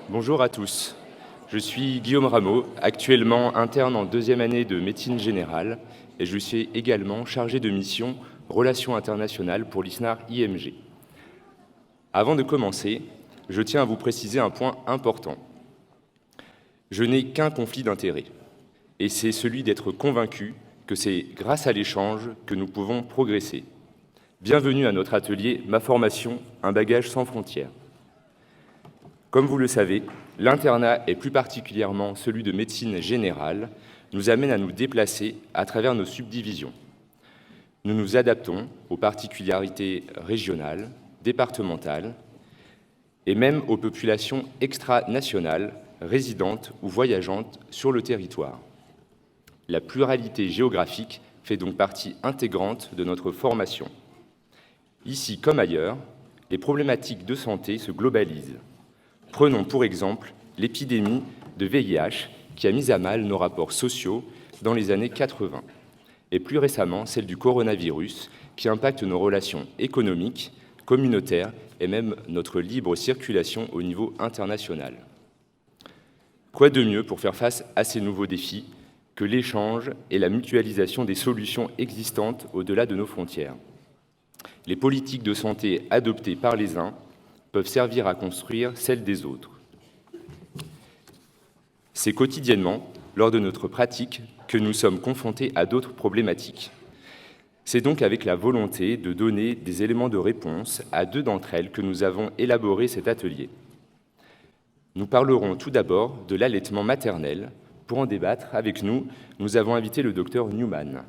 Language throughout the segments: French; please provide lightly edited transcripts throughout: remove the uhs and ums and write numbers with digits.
Bonjour à tous, je suis Guillaume Rameau, actuellement interne en deuxième année de médecine générale et je suis également chargé de mission Relations internationales pour l'ISNAR IMG. Avant de commencer, je tiens à vous préciser un point important. Je n'ai qu'un conflit d'intérêts et c'est celui d'être convaincu que c'est grâce à l'échange que nous pouvons progresser. Bienvenue à notre atelier Ma formation, un bagage sans frontières. Comme vous le savez, l'internat, et plus particulièrement celui de médecine générale, nous amène à nous déplacer à travers nos subdivisions. Nous nous adaptons aux particularités régionales, départementales, et même aux populations extranationales, résidentes ou voyageantes sur le territoire. La pluralité géographique fait donc partie intégrante de notre formation. Ici comme ailleurs, les problématiques de santé se globalisent. Prenons pour exemple l'épidémie de VIH qui a mis à mal nos rapports sociaux dans les années 80, et plus récemment celle du coronavirus qui impacte nos relations économiques, communautaires et même notre libre circulation au niveau international. Quoi de mieux pour faire face à ces nouveaux défis que l'échange et la mutualisation des solutions existantes au-delà de nos frontières. Les politiques de santé adoptées par les uns peuvent servir à construire celles des autres. C'est quotidiennement, lors de notre pratique, que nous sommes confrontés à d'autres problématiques. C'est donc avec la volonté de donner des éléments de réponse à deux d'entre elles que nous avons élaboré cet atelier. Nous parlerons tout d'abord de l'allaitement maternel. Pour en débattre avec nous, nous avons invité le docteur Newman,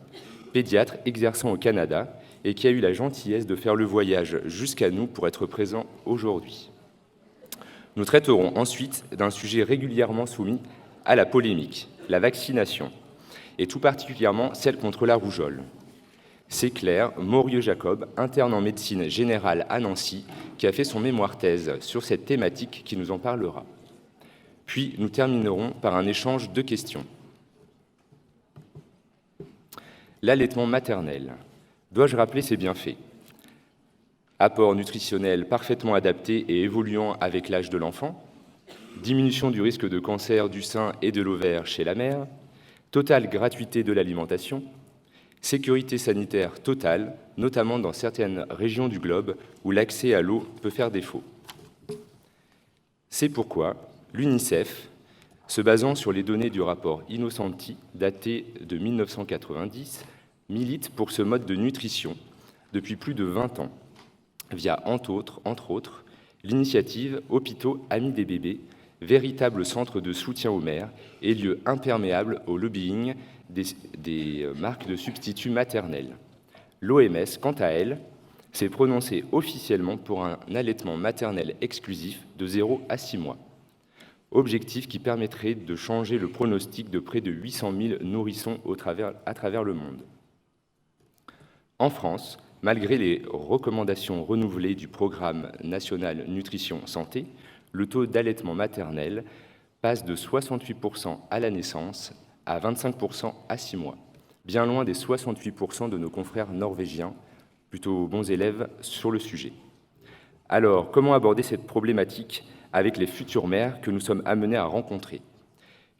pédiatre exerçant au Canada, et qui a eu la gentillesse de faire le voyage jusqu'à nous pour être présent aujourd'hui. Nous traiterons ensuite d'un sujet régulièrement soumis à la polémique, la vaccination, et tout particulièrement celle contre la rougeole. C'est Claire Morieux-Jacob, interne en médecine générale à Nancy, qui a fait son mémoire-thèse sur cette thématique qui nous en parlera. Puis nous terminerons par un échange de questions. L'allaitement maternel. Dois-je rappeler ses bienfaits? Apport nutritionnel parfaitement adapté et évoluant avec l'âge de l'enfant, diminution du risque de cancer du sein et de l'ovaire chez la mère, totale gratuité de l'alimentation, sécurité sanitaire totale, notamment dans certaines régions du globe où l'accès à l'eau peut faire défaut. C'est pourquoi l'UNICEF, se basant sur les données du rapport Innocenti, daté de 1990, milite pour ce mode de nutrition depuis plus de 20 ans, via, entre autres, l'initiative Hôpitaux Amis des bébés, véritable centre de soutien aux mères et lieu imperméable au lobbying des marques de substituts maternels. L'OMS, quant à elle, s'est prononcée officiellement pour un allaitement maternel exclusif de 0 à 6 mois. Objectif qui permettrait de changer le pronostic de près de 800 000 nourrissons à travers le monde. En France, malgré les recommandations renouvelées du Programme national nutrition santé, le taux d'allaitement maternel passe de 68% à la naissance à 25% à 6 mois, bien loin des 68% de nos confrères norvégiens, plutôt bons élèves sur le sujet. Alors, comment aborder cette problématique avec les futures mères que nous sommes amenés à rencontrer?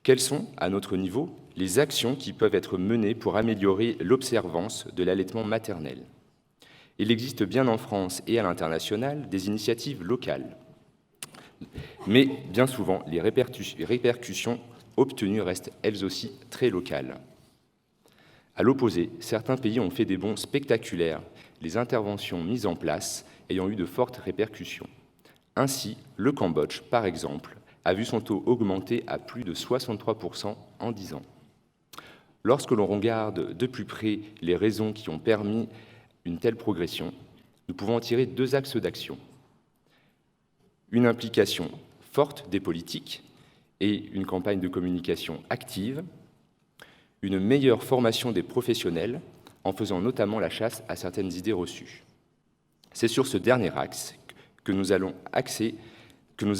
Quelles sont, à notre niveau, les actions qui peuvent être menées pour améliorer l'observance de l'allaitement maternel? Il existe bien en France et à l'international des initiatives locales. Mais bien souvent, les répercussions obtenues restent elles aussi très locales. À l'opposé, certains pays ont fait des bonds spectaculaires, les interventions mises en place ayant eu de fortes répercussions. Ainsi, le Cambodge, par exemple, a vu son taux augmenter à plus de 63% en 10 ans. Lorsque l'on regarde de plus près les raisons qui ont permis une telle progression, nous pouvons en tirer deux axes d'action. Une implication forte des politiques et une campagne de communication active, une meilleure formation des professionnels en faisant notamment la chasse à certaines idées reçues. C'est sur ce dernier axe que nous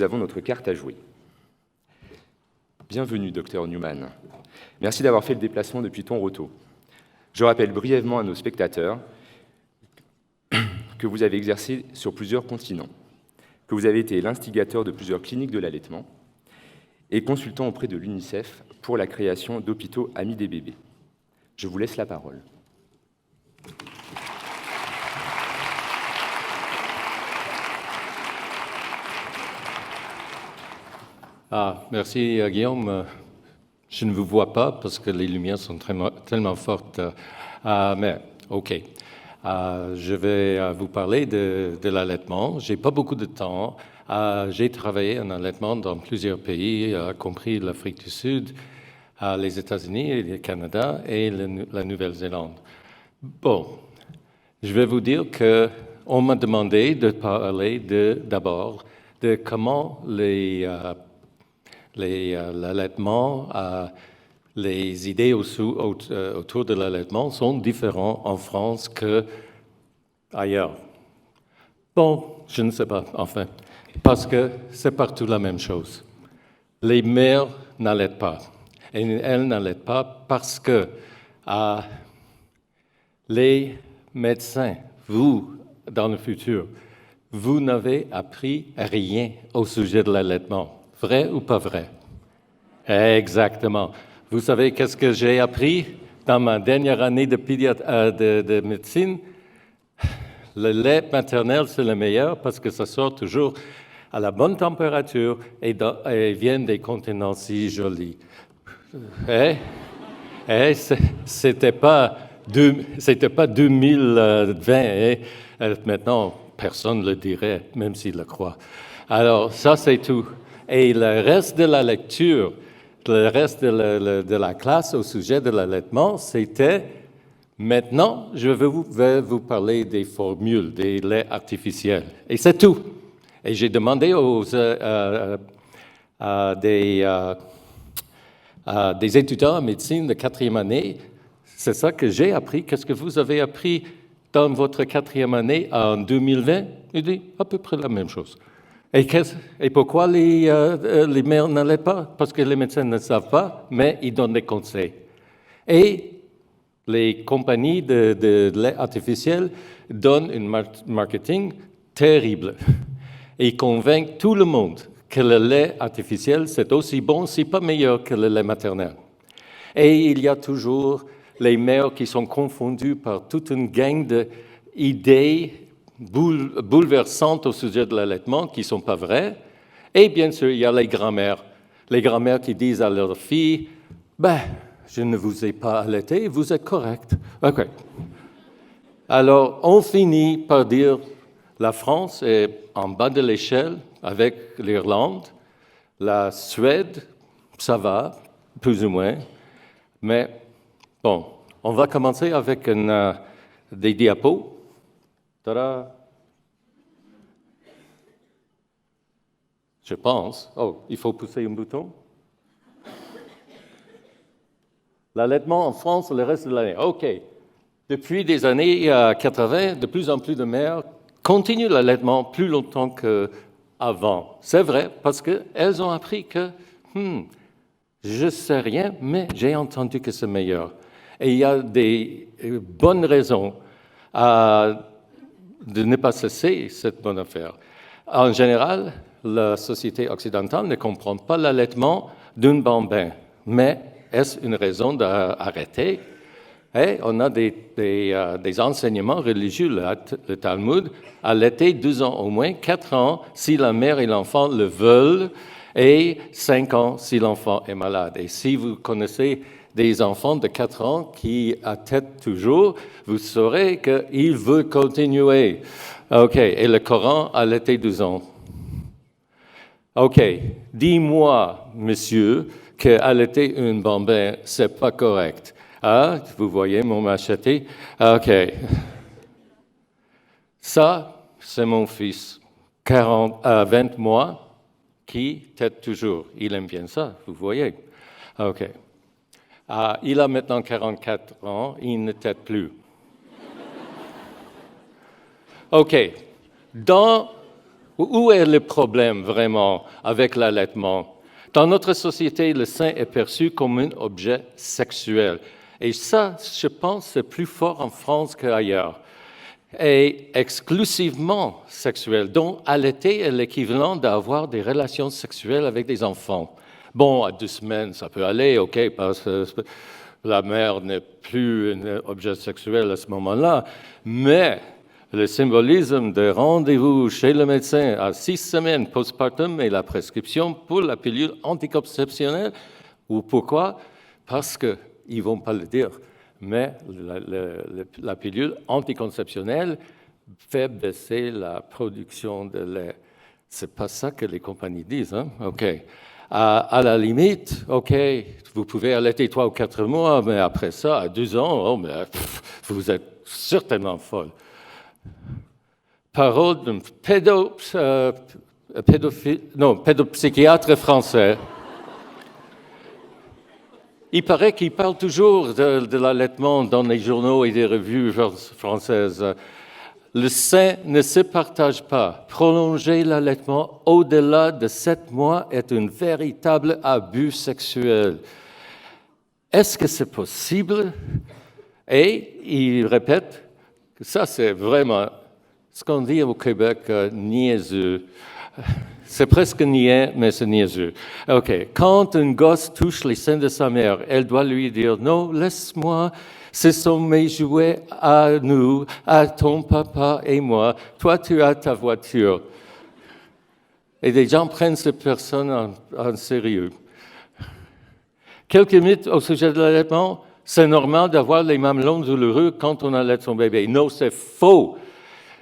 avons notre carte à jouer. Bienvenue, Dr Newman. Merci d'avoir fait le déplacement depuis Toronto. Je rappelle brièvement à nos spectateurs que vous avez exercé sur plusieurs continents. que vous avez été l'instigateur de plusieurs cliniques de l'allaitement et consultant auprès de l'UNICEF pour la création d'hôpitaux amis des bébés. Je vous laisse la parole. Merci Guillaume. Je ne vous vois pas parce que les lumières sont tellement fortes. Mais OK. Je vais vous parler de l'allaitement. Je n'ai pas beaucoup de temps. J'ai travaillé en allaitement dans plusieurs pays, y compris l'Afrique du Sud, les États-Unis, le Canada et la Nouvelle-Zélande. Bon, je vais vous dire qu'on m'a demandé de parler d'abord de comment l'allaitement, les idées autour de l'allaitement sont différentes en France qu'ailleurs. Bon, je ne sais pas, enfin, parce que c'est partout la même chose. Les mères n'allaitent pas. Et elles n'allaitent pas parce que les médecins, vous, dans le futur, vous n'avez appris rien au sujet de l'allaitement. Vrai ou pas vrai? Exactement. Vous savez qu'est-ce que j'ai appris dans ma dernière année de médecine? Le lait maternel, c'est le meilleur parce que ça sort toujours à la bonne température et vient des contenants si jolis. C'était pas 2020. Maintenant, personne ne le dirait, même s'il le croit. Alors, ça, c'est tout. Et le reste de la lecture, le reste de la classe au sujet de l'allaitement, c'était maintenant, je vais vous parler des formules, des laits artificiels. Et c'est tout. Et j'ai demandé des étudiants en médecine de 4e année, c'est ça que j'ai appris. Qu'est-ce que vous avez appris dans votre 4e année en 2020? Il dit à peu près la même chose. Et pourquoi les mères n'allaitent pas? Parce que les médecins ne savent pas, mais ils donnent des conseils. Et les compagnies de lait artificiel donnent un marketing terrible. Et ils convainquent tout le monde que le lait artificiel, c'est aussi bon, si pas meilleur que le lait maternel. Et il y a toujours les mères qui sont confondues par toute une gang d'idées bouleversantes au sujet de l'allaitement qui ne sont pas vraies. Et bien sûr, il y a les grands-mères. Les grands-mères qui disent à leurs filles, « je ne vous ai pas allaité, vous êtes correct. » OK. Alors, on finit par dire, la France est en bas de l'échelle avec l'Irlande. La Suède, ça va, plus ou moins. Mais, bon, on va commencer avec des diapos. Tada! Je pense. Oh, il faut pousser un bouton. L'allaitement en France le reste de l'année. OK. Depuis des années 80, de plus en plus de mères continuent l'allaitement plus longtemps qu'avant. C'est vrai, parce qu'elles ont appris que, je ne sais rien, mais j'ai entendu que c'est meilleur. Et il y a des bonnes raisons de ne pas cesser cette bonne affaire. En général, la société occidentale ne comprend pas l'allaitement d'un bambin. Mais est-ce une raison d'arrêter? On a des enseignements religieux, le Talmud, allaiter 2 ans au moins, 4 ans si la mère et l'enfant le veulent, et 5 ans si l'enfant est malade. Et si vous connaissez des enfants de 4 ans qui allaitent toujours, vous saurez qu'ils veulent continuer. OK, et le Coran allaitait 2 ans. OK, dis-moi, monsieur, qu'allaiter un bambin, c'est pas correct. Ah, vous voyez mon machete? OK. Ça, c'est mon fils, 20 mois, qui tète toujours. Il aime bien ça, vous voyez. OK. Il a maintenant 44 ans, il ne tète plus. OK. Où est le problème vraiment avec l'allaitement? Dans notre société, le sein est perçu comme un objet sexuel. Et ça, je pense, c'est plus fort en France qu'ailleurs. est exclusivement sexuel. Donc, allaiter est l'équivalent d'avoir des relations sexuelles avec des enfants. Bon, à 2 semaines, ça peut aller, OK, parce que la mère n'est plus un objet sexuel à ce moment-là, mais le symbolisme de rendez-vous chez le médecin à 6 semaines postpartum et la prescription pour la pilule anticonceptionnelle, ou pourquoi? Parce qu'ils ne vont pas le dire, mais la pilule anticonceptionnelle fait baisser la production de lait. C'est pas ça que les compagnies disent, hein? OK. À la limite, OK, vous pouvez allaiter 3 ou 4 mois, mais après ça, à 2 ans, oh, mais, vous êtes certainement folle. Parole d'un pédopsychiatre français. Il paraît qu'il parle toujours de l'allaitement dans les journaux et des revues françaises. Le sein ne se partage pas. Prolonger l'allaitement au-delà de 7 mois est un véritable abus sexuel. Est-ce que c'est possible? Et il répète que ça, c'est vraiment ce qu'on dit au Québec, niaiseux. C'est presque niais, mais c'est niaiseux. OK. Quand un gosse touche les seins de sa mère, elle doit lui dire « Non, laisse-moi, ce sont mes jouets à nous, à ton papa et moi. Toi, tu as ta voiture. » Et des gens prennent cette personne en sérieux. Quelques mythes au sujet de l'allaitement. C'est normal d'avoir les mamelons douloureux quand on allaite son bébé. Non, c'est faux.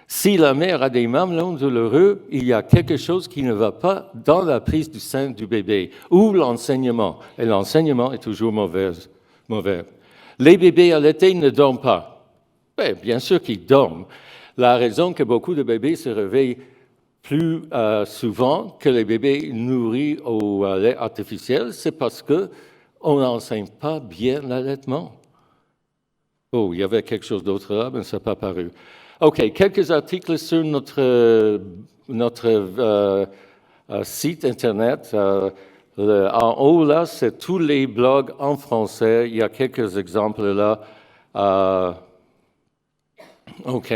Si la mère a des mamelons douloureux, il y a quelque chose qui ne va pas dans la prise du sein du bébé ou l'enseignement. Et l'enseignement est toujours mauvais. Les bébés allaités ne dorment pas. Bien sûr qu'ils dorment. La raison que beaucoup de bébés se réveillent plus souvent que les bébés nourris au lait artificiel, c'est parce qu'on n'enseigne pas bien l'allaitement. Oh, il y avait quelque chose d'autre là, mais ça n'a pas paru. OK, quelques articles sur notre site Internet. En haut, là, c'est tous les blogs en français. Il y a quelques exemples là. OK,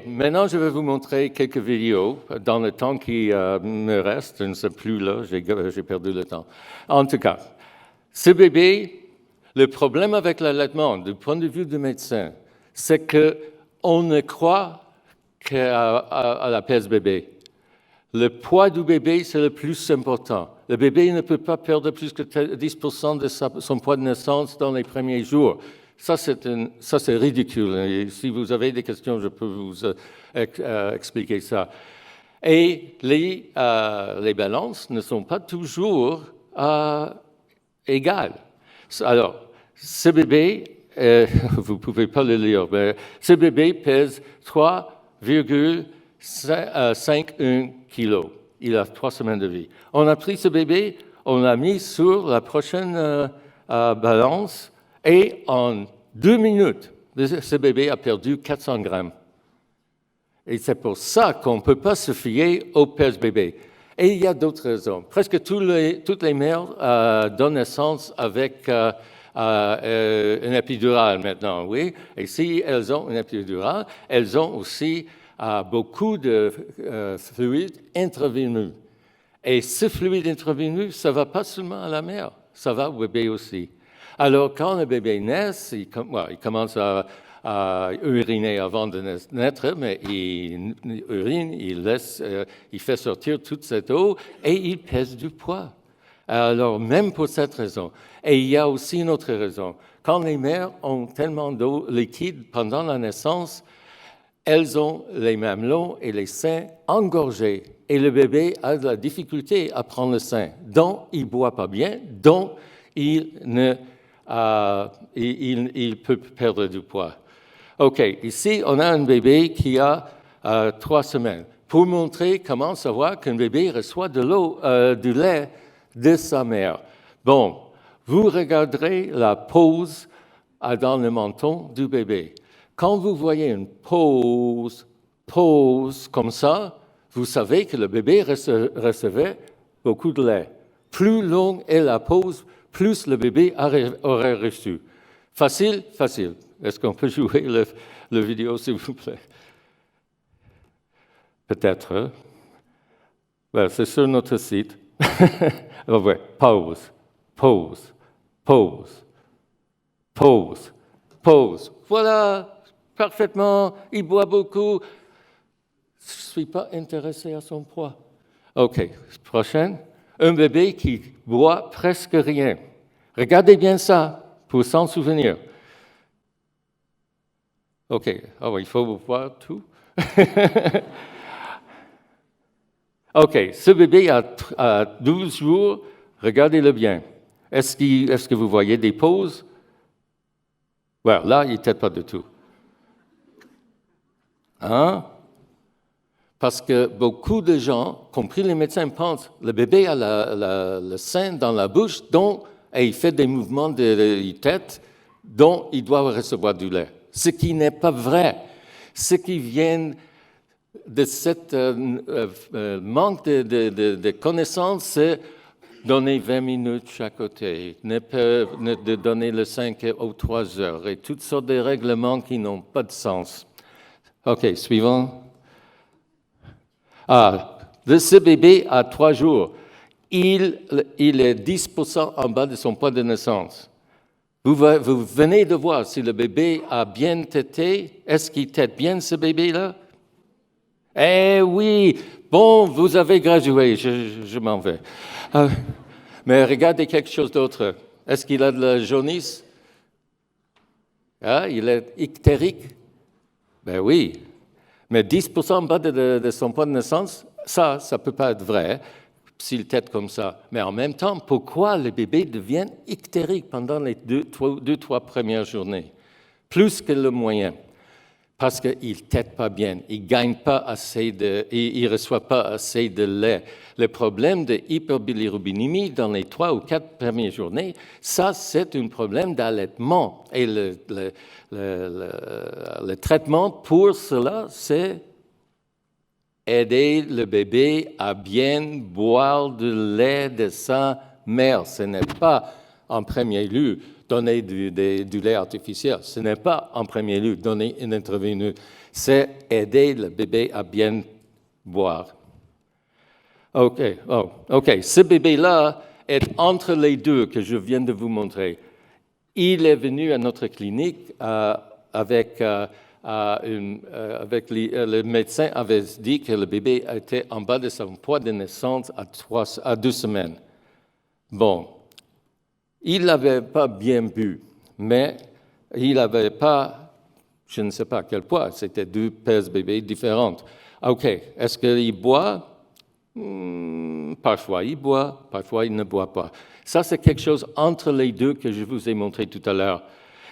maintenant, je vais vous montrer quelques vidéos dans le temps qui me reste. Je ne sais plus là, j'ai perdu le temps. En tout cas, ce bébé, le problème avec l'allaitement, du point de vue du médecin, c'est qu'on ne croit qu'à la pèse bébé. Le poids du bébé, c'est le plus important. Le bébé ne peut pas perdre plus que 10% de son poids de naissance dans les premiers jours. Ça, c'est ridicule. Et si vous avez des questions, je peux vous expliquer ça. Et les balances ne sont pas toujours égales. Alors, ce bébé, vous ne pouvez pas le lire, mais ce bébé pèse 3,51 kilos. Il a 3 semaines de vie. On a pris ce bébé, on l'a mis sur la prochaine balance et en 2 minutes, ce bébé a perdu 400 grammes. Et c'est pour ça qu'on ne peut pas se fier au pèse-bébé. Et il y a d'autres raisons. Presque toutes les mères donnent naissance avec une épidurale maintenant, oui. Et si elles ont une épidurale, elles ont aussi beaucoup de fluide intraveineux. Et ce fluide intraveineux, ça ne va pas seulement à la mère, ça va au bébé aussi. Alors, quand le bébé naît, il commence à uriner avant de naître, mais il urine, il fait sortir toute cette eau et il pèse du poids. Alors, même pour cette raison. Et il y a aussi une autre raison. Quand les mères ont tellement d'eau liquide pendant la naissance, elles ont les mamelons et les seins engorgés. Et le bébé a de la difficulté à prendre le sein. Donc, il ne boit pas bien, donc il peut perdre du poids. OK, ici, on a un bébé qui a 3 semaines. Pour montrer comment savoir qu'un bébé reçoit du lait de sa mère. Bon, vous regarderez la pose dans le menton du bébé. Quand vous voyez une pose comme ça, vous savez que le bébé recevait beaucoup de lait. Plus longue est la pose, plus le bébé aurait reçu. Facile? Facile. Est-ce qu'on peut jouer le vidéo, s'il vous plaît? Peut-être. Hein? Well, c'est sur notre site. Oh, ouais. Pause, pause, pause, pause, pause. Voilà, parfaitement. Il boit beaucoup. Je ne suis pas intéressé à son poids. OK, prochaine. Un bébé qui boit presque rien. Regardez bien ça pour s'en souvenir. OK, il faut voir tout. OK, ce bébé a 12 jours, regardez-le bien. Est-ce que vous voyez des pauses? Well, là, il ne tête pas du tout. Hein? Parce que beaucoup de gens, compris les médecins, pensent que le bébé a le sein dans la bouche, et il fait des mouvements de tête, dont il doit recevoir du lait. Ce qui n'est pas vrai. Ce qui vient de cette manque de connaissances, c'est donner 20 minutes chaque côté, de donner le 5 aux 3 heures, et toutes sortes de règlements qui n'ont pas de sens. OK, suivant. Ce bébé a 3 jours. Il est 10% en bas de son poids de naissance. Vous venez de voir si le bébé a bien tété. Est-ce qu'il tète bien, ce bébé-là? Eh oui! Bon, vous avez gradué, je m'en vais. Mais regardez quelque chose d'autre. Est-ce qu'il a de la jaunisse? Il est ictérique? Ben oui. Mais 10% en bas de son poids de naissance, ça ne peut pas être vrai s'il tète comme ça. Mais en même temps, pourquoi le bébé devient ictérique pendant les 2-3 premières journées? Plus que le moyen. Parce qu'il ne tète pas bien, il ne gagne pas assez il ne reçoit pas assez de lait. Le problème de hyperbilirubinémie dans les 3 ou 4 premières journées, ça, c'est un problème d'allaitement. Et le traitement pour cela, c'est aider le bébé à bien boire du lait de sa mère. Ce n'est pas en premier lieu donner du lait artificiel. Ce n'est pas en premier lieu donner une intraveineuse. C'est aider le bébé à bien boire. OK. Ce bébé-là est entre les deux que je viens de vous montrer. Il est venu à notre clinique avec le médecin avait dit que le bébé était en bas de son poids de naissance à 2 semaines. Bon. Il n'avait pas bien bu, mais il n'avait pas, je ne sais pas quel poids, c'était 2 pèses bébés différentes. OK, est-ce qu'il boit? Parfois il boit, parfois il ne boit pas. Ça, c'est quelque chose entre les deux que je vous ai montré tout à l'heure.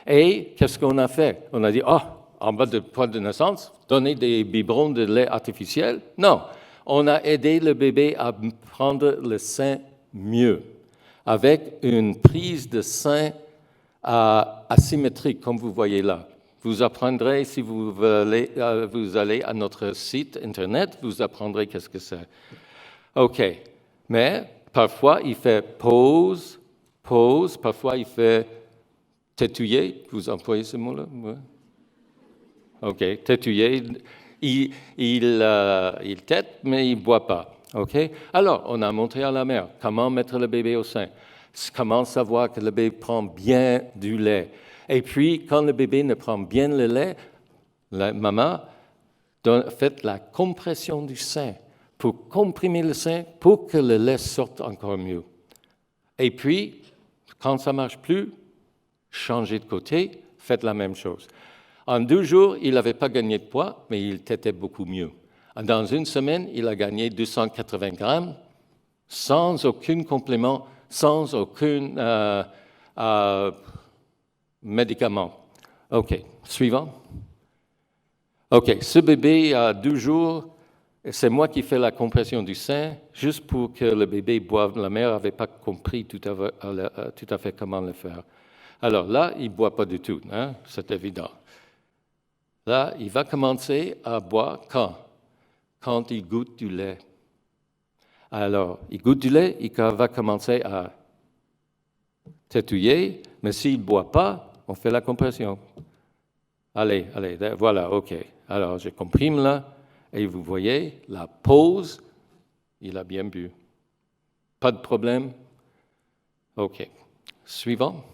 Et qu'est-ce qu'on a fait? On a dit, en bas de poids de naissance, donner des biberons de lait artificiel? Non, on a aidé le bébé à prendre le sein mieux, avec une prise de sein asymétrique, comme vous voyez là. Vous apprendrez, si vous allez à notre site Internet, vous apprendrez qu'est-ce que c'est. OK, mais parfois il fait pause, parfois il fait tétouiller. Vous employez ce mot-là? Ouais. OK, tétouiller. Il tète, mais il ne boit pas. Okay? Alors, on a montré à la mère comment mettre le bébé au sein, comment savoir que le bébé prend bien du lait. Et puis, quand le bébé ne prend bien le lait, la maman fait la compression du sein pour comprimer le sein pour que le lait sorte encore mieux. Et puis, quand ça ne marche plus, changez de côté, faites la même chose. En 2 jours, il n'avait pas gagné de poids, mais il tétait beaucoup mieux. Dans 1 semaine, il a gagné 280 grammes sans aucun complément, sans aucun médicament. OK, suivant. OK, ce bébé a 2 jours, c'est moi qui fais la compression du sein, juste pour que le bébé boive. La mère n'avait pas compris tout à fait comment le faire. Alors là, il ne boit pas du tout, hein? C'est évident. Là, il va commencer à boire quand il goûte du lait. Alors, il goûte du lait, il va commencer à tétouiller, mais s'il ne boit pas, on fait la compression. Allez, voilà, OK. Alors, je comprime là, et vous voyez, la pause, il a bien bu. Pas de problème? OK. Suivant.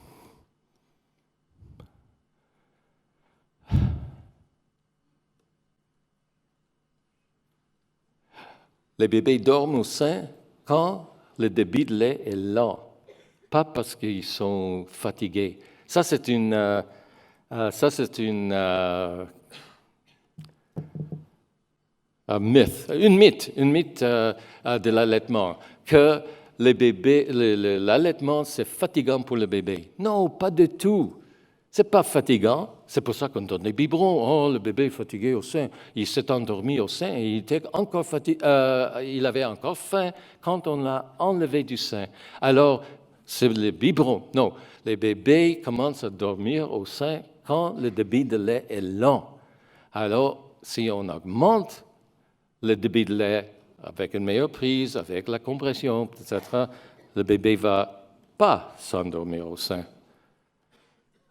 Les bébés dorment au sein quand le débit de lait est lent, pas parce qu'ils sont fatigués. Ça, c'est une mythe de l'allaitement, que les bébés, l'allaitement, c'est fatigant pour le bébé. Non, pas du tout. C'est pas fatigant. C'est pour ça qu'on donne les biberons. Oh, le bébé est fatigué au sein. Il s'est endormi au sein et il était encore il avait encore faim quand on l'a enlevé du sein. Alors, c'est les biberons. Non, les bébés commencent à dormir au sein quand le débit de lait est lent. Alors, si on augmente le débit de lait avec une meilleure prise, avec la compression, etc., le bébé ne va pas s'endormir au sein.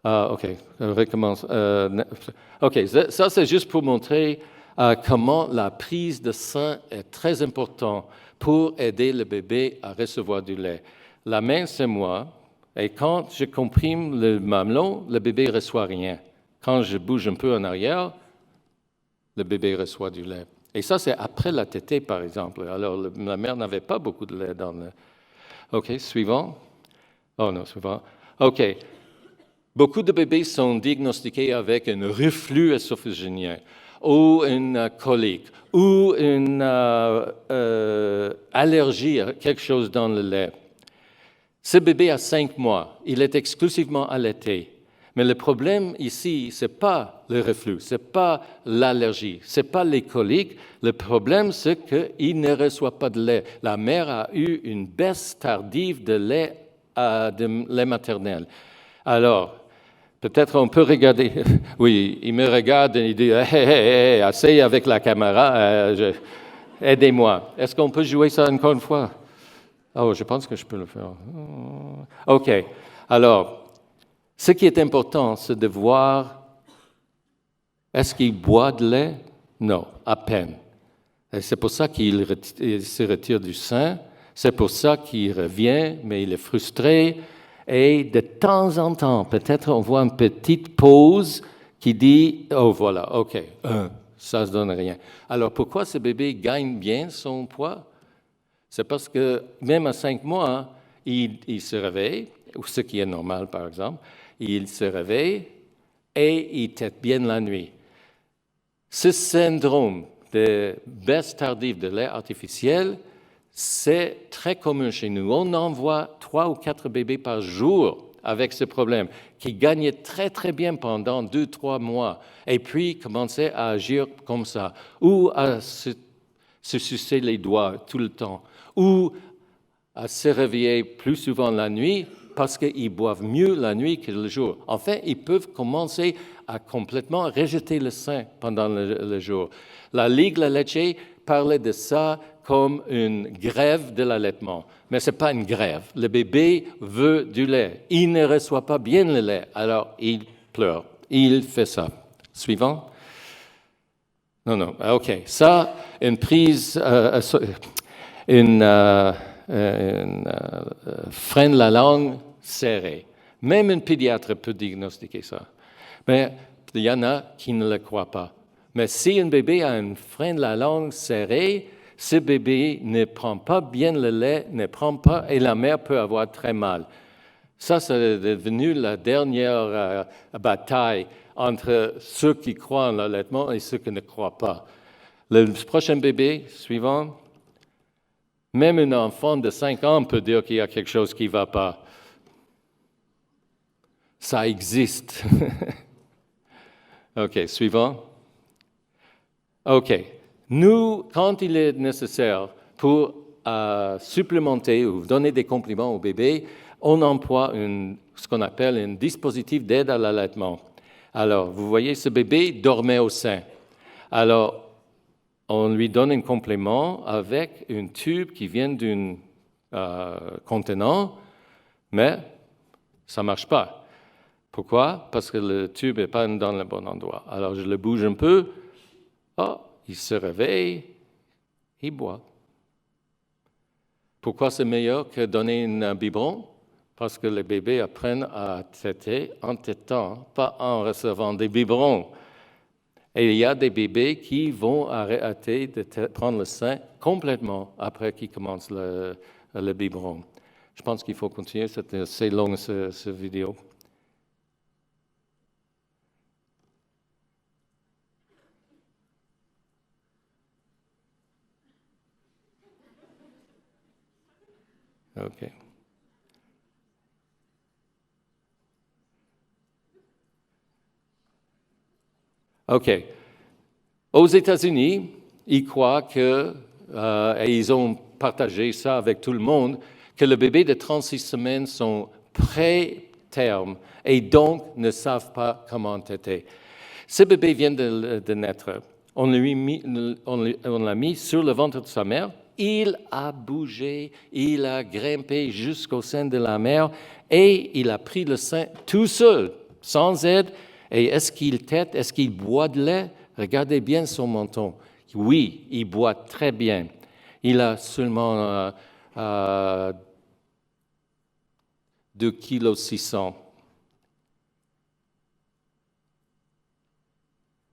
OK, je recommence. OK, ça c'est juste pour montrer comment la prise de sein est très importante pour aider le bébé à recevoir du lait. La main, c'est moi, et quand je comprime le mamelon, le bébé ne reçoit rien. Quand je bouge un peu en arrière, le bébé reçoit du lait. Et ça, c'est après la tétée, par exemple. Alors, la mère n'avait pas beaucoup de lait dans le... OK, suivant. Oh non, suivant. OK. Beaucoup de bébés sont diagnostiqués avec un reflux œsophagien ou une colique ou une allergie à quelque chose dans le lait. Ce bébé a 5 mois, il est exclusivement allaité. Mais le problème ici, ce n'est pas le reflux, ce n'est pas l'allergie, ce n'est pas les coliques. Le problème, c'est qu'il ne reçoit pas de lait. La mère a eu une baisse tardive de lait maternel. Alors, peut-être on peut regarder. Oui, il me regarde et il dit hey, assez avec la caméra, aidez-moi. Est-ce qu'on peut jouer ça encore une fois? Oh, je pense que je peux le faire. OK. Alors, ce qui est important, c'est de voir, est-ce qu'il boit de lait? Non, à peine. Et c'est pour ça qu'il se retire du sein, c'est pour ça qu'il revient, mais il est frustré. Et de temps en temps, peut-être on voit une petite pause qui dit, oh voilà, OK, ça ne donne rien. Alors pourquoi ce bébé gagne bien son poids? C'est parce que même à 5 mois, il se réveille, ou ce qui est normal par exemple, il se réveille et il tète bien la nuit. Ce syndrome de baisse tardive de lait artificiel, c'est très commun chez nous. On en voit 3 ou 4 bébés par jour avec ce problème, qui gagnaient très très bien pendant 2-3 mois, et puis commençaient à agir comme ça, ou à se sucer les doigts tout le temps, ou à se réveiller plus souvent la nuit, parce qu'ils boivent mieux la nuit que le jour. En fait, ils peuvent commencer à complètement rejeter le sein pendant le jour. La Ligue La Leche parlait de ça comme une grève de l'allaitement. Mais ce n'est pas une grève. Le bébé veut du lait. Il ne reçoit pas bien le lait, alors il pleure. Il fait ça. Suivant. Non. OK. Ça, une prise, freine la langue serrée. Même un pédiatre peut diagnostiquer ça. Mais il y en a qui ne le croient pas. Mais si un bébé a un frein de la langue serrée, ce bébé ne prend pas bien le lait, ne prend pas, et la mère peut avoir très mal. Ça, c'est devenu la dernière bataille entre ceux qui croient en l'allaitement et ceux qui ne croient pas. Le prochain bébé, suivant, même un enfant de 5 ans peut dire qu'il y a quelque chose qui ne va pas. Ça existe. OK, suivant. OK. Nous, quand il est nécessaire pour supplémenter ou donner des compléments au bébé, on emploie ce qu'on appelle un dispositif d'aide à l'allaitement. Alors, vous voyez, ce bébé dormait au sein. Alors, on lui donne un complément avec une tube qui vient d'un contenant, mais ça ne marche pas. Pourquoi? Parce que le tube n'est pas dans le bon endroit. Alors, je le bouge un peu. Oh, il se réveille, il boit. Pourquoi c'est meilleur que donner un biberon? Parce que les bébés apprennent à téter en tétant, pas en recevant des biberons. Et il y a des bébés qui vont arrêter de prendre le sein complètement après qu'ils commencent le biberon. Je pense qu'il faut continuer, c'est assez long cette vidéo. OK. OK. Aux États-Unis, ils croient que, et ils ont partagé ça avec tout le monde, que les bébés de 36 semaines sont pré-terme et donc ne savent pas comment téter. Ce bébé vient de naître. On l'a mis sur le ventre de sa mère. Il a bougé, il a grimpé jusqu'au sein de la mère et il a pris le sein tout seul, sans aide. Et est-ce qu'il tète? Est-ce qu'il boit de lait? Regardez bien son menton. Oui, il boit très bien. Il a seulement 2,6 kg.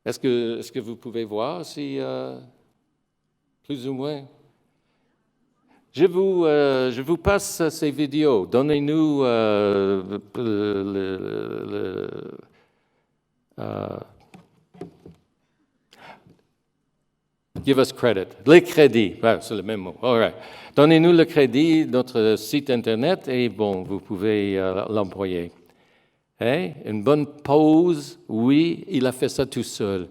Est-ce que vous pouvez voir si plus ou moins? Je vous passe ces vidéos. Donnez-nous give us credit. Les crédits. Ouais, c'est le même mot. All right. Donnez-nous le crédit, notre site Internet, et bon, vous pouvez l'employer. Hey, une bonne pause, oui, il a fait ça tout seul.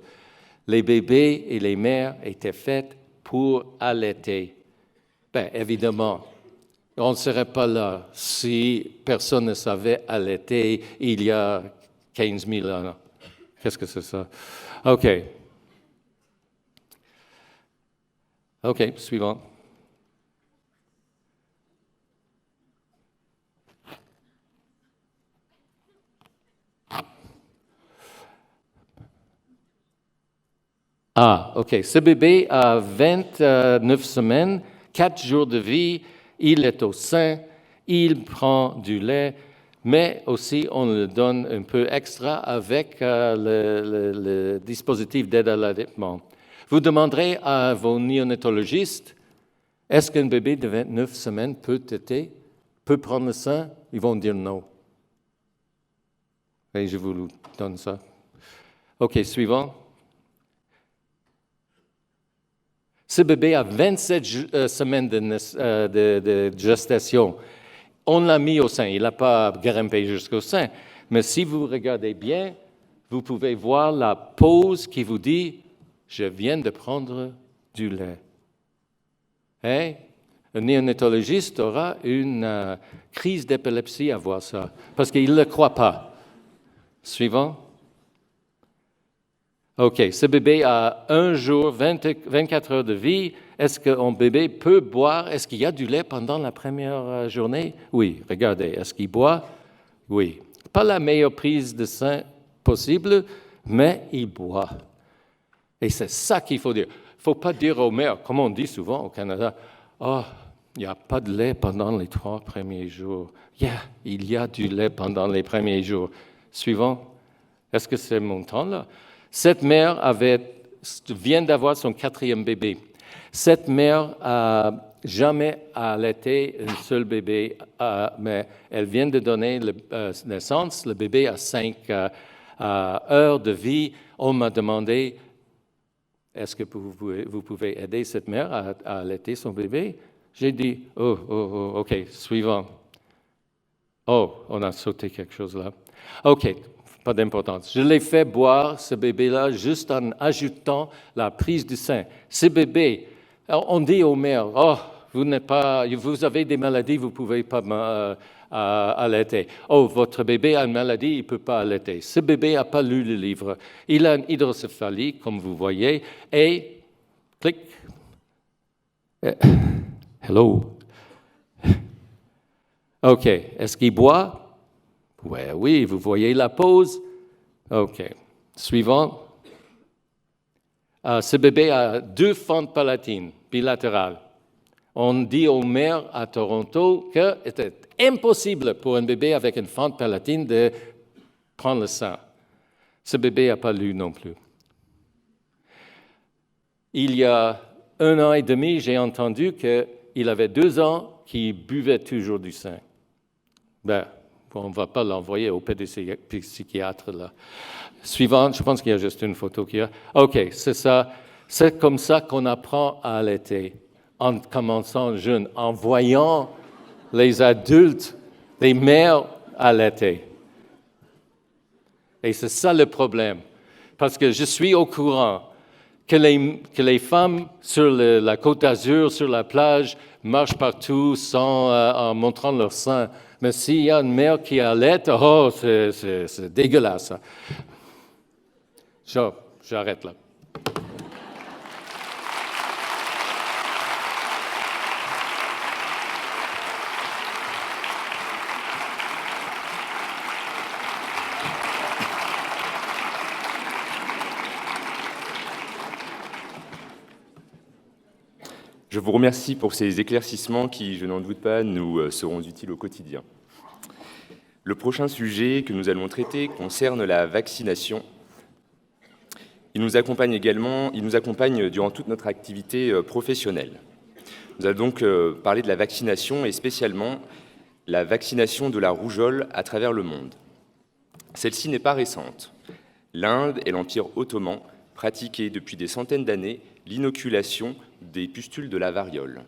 Les bébés et les mères étaient faits pour allaiter. Bien, évidemment, on ne serait pas là si personne ne savait allaiter il y a 15 000 ans. Qu'est-ce que c'est ça? OK. OK, suivant. Ah, OK. Ce bébé a 29 semaines, 4 jours de vie, il est au sein, il prend du lait, mais aussi on le donne un peu extra avec le dispositif d'aide à l'allaitement. Vous demanderez à vos néonatologistes, est-ce qu'un bébé de 29 semaines peut téter, peut prendre le sein? Ils vont dire non. Et je vous donne ça. OK, suivant. Ce bébé a 27 semaines de gestation. On l'a mis au sein. Il n'a pas grimpé jusqu'au sein. Mais si vous regardez bien, vous pouvez voir la pose qui vous dit « Je viens de prendre du lait ». Hein? Un néonatologiste aura une crise d'épilepsie à voir ça, parce qu'il ne le croit pas. Suivant. OK, ce bébé a 1 jour, 24 heures de vie. Est-ce qu'un bébé peut boire? Est-ce qu'il y a du lait pendant la première journée? Oui, regardez, est-ce qu'il boit? Oui. Pas la meilleure prise de sein possible, mais il boit. Et c'est ça qu'il faut dire. Il ne faut pas dire aux mères, comme on dit souvent au Canada, « Oh, il n'y a pas de lait pendant les 3 premiers jours. » Il y a du lait pendant les premiers jours. Suivant. Est-ce que c'est mon temps là? Cette mère vient d'avoir son 4e bébé. Cette mère n'a jamais allaité un seul bébé, mais elle vient de donner naissance. Le bébé a 5 heures de vie. On m'a demandé, est-ce que vous pouvez aider cette mère à allaiter son bébé? J'ai dit, OK, suivant. Oh, on a sauté quelque chose là. OK. Pas d'importance. Je l'ai fait boire, ce bébé-là, juste en ajoutant la prise du sein. Ce bébé, on dit aux mères, « Oh, vous avez des maladies, vous ne pouvez pas allaiter. Oh, votre bébé a une maladie, il ne peut pas allaiter. » Ce bébé n'a pas lu le livre. Il a une hydrocéphalie, comme vous voyez, et clic. Hello. OK. Est-ce qu'il boit? Ouais, oui, vous voyez la pose? OK. Suivant. Ce bébé a 2 fentes palatines bilatérales. On dit aux mères à Toronto que c'était impossible pour un bébé avec une fente palatine de prendre le sein. Ce bébé n'a pas lu non plus. Il y a 1 an et demi, j'ai entendu qu'il avait 2 ans qu'il buvait toujours du sein. On ne va pas l'envoyer au pédopsychiatre là. Suivante, je pense qu'il y a juste une photo qu'il y a. OK, c'est ça. C'est comme ça qu'on apprend à allaiter, en commençant jeune, en voyant les adultes, les mères allaiter. Et c'est ça le problème. Parce que je suis au courant que les femmes sur la Côte d'Azur, sur la plage, marchent partout en montrant leur sein. Mais s'il y a une mère qui allaite, oh, c'est dégueulasse. J'arrête là. Je vous remercie pour ces éclaircissements qui, je n'en doute pas, nous seront utiles au quotidien. Le prochain sujet que nous allons traiter concerne la vaccination. Il nous accompagne durant toute notre activité professionnelle. Nous allons donc parler de la vaccination et spécialement la vaccination de la rougeole à travers le monde. Celle-ci n'est pas récente. L'Inde et l'Empire ottoman pratiquaient depuis des centaines d'années l'inoculation des pustules de la variole.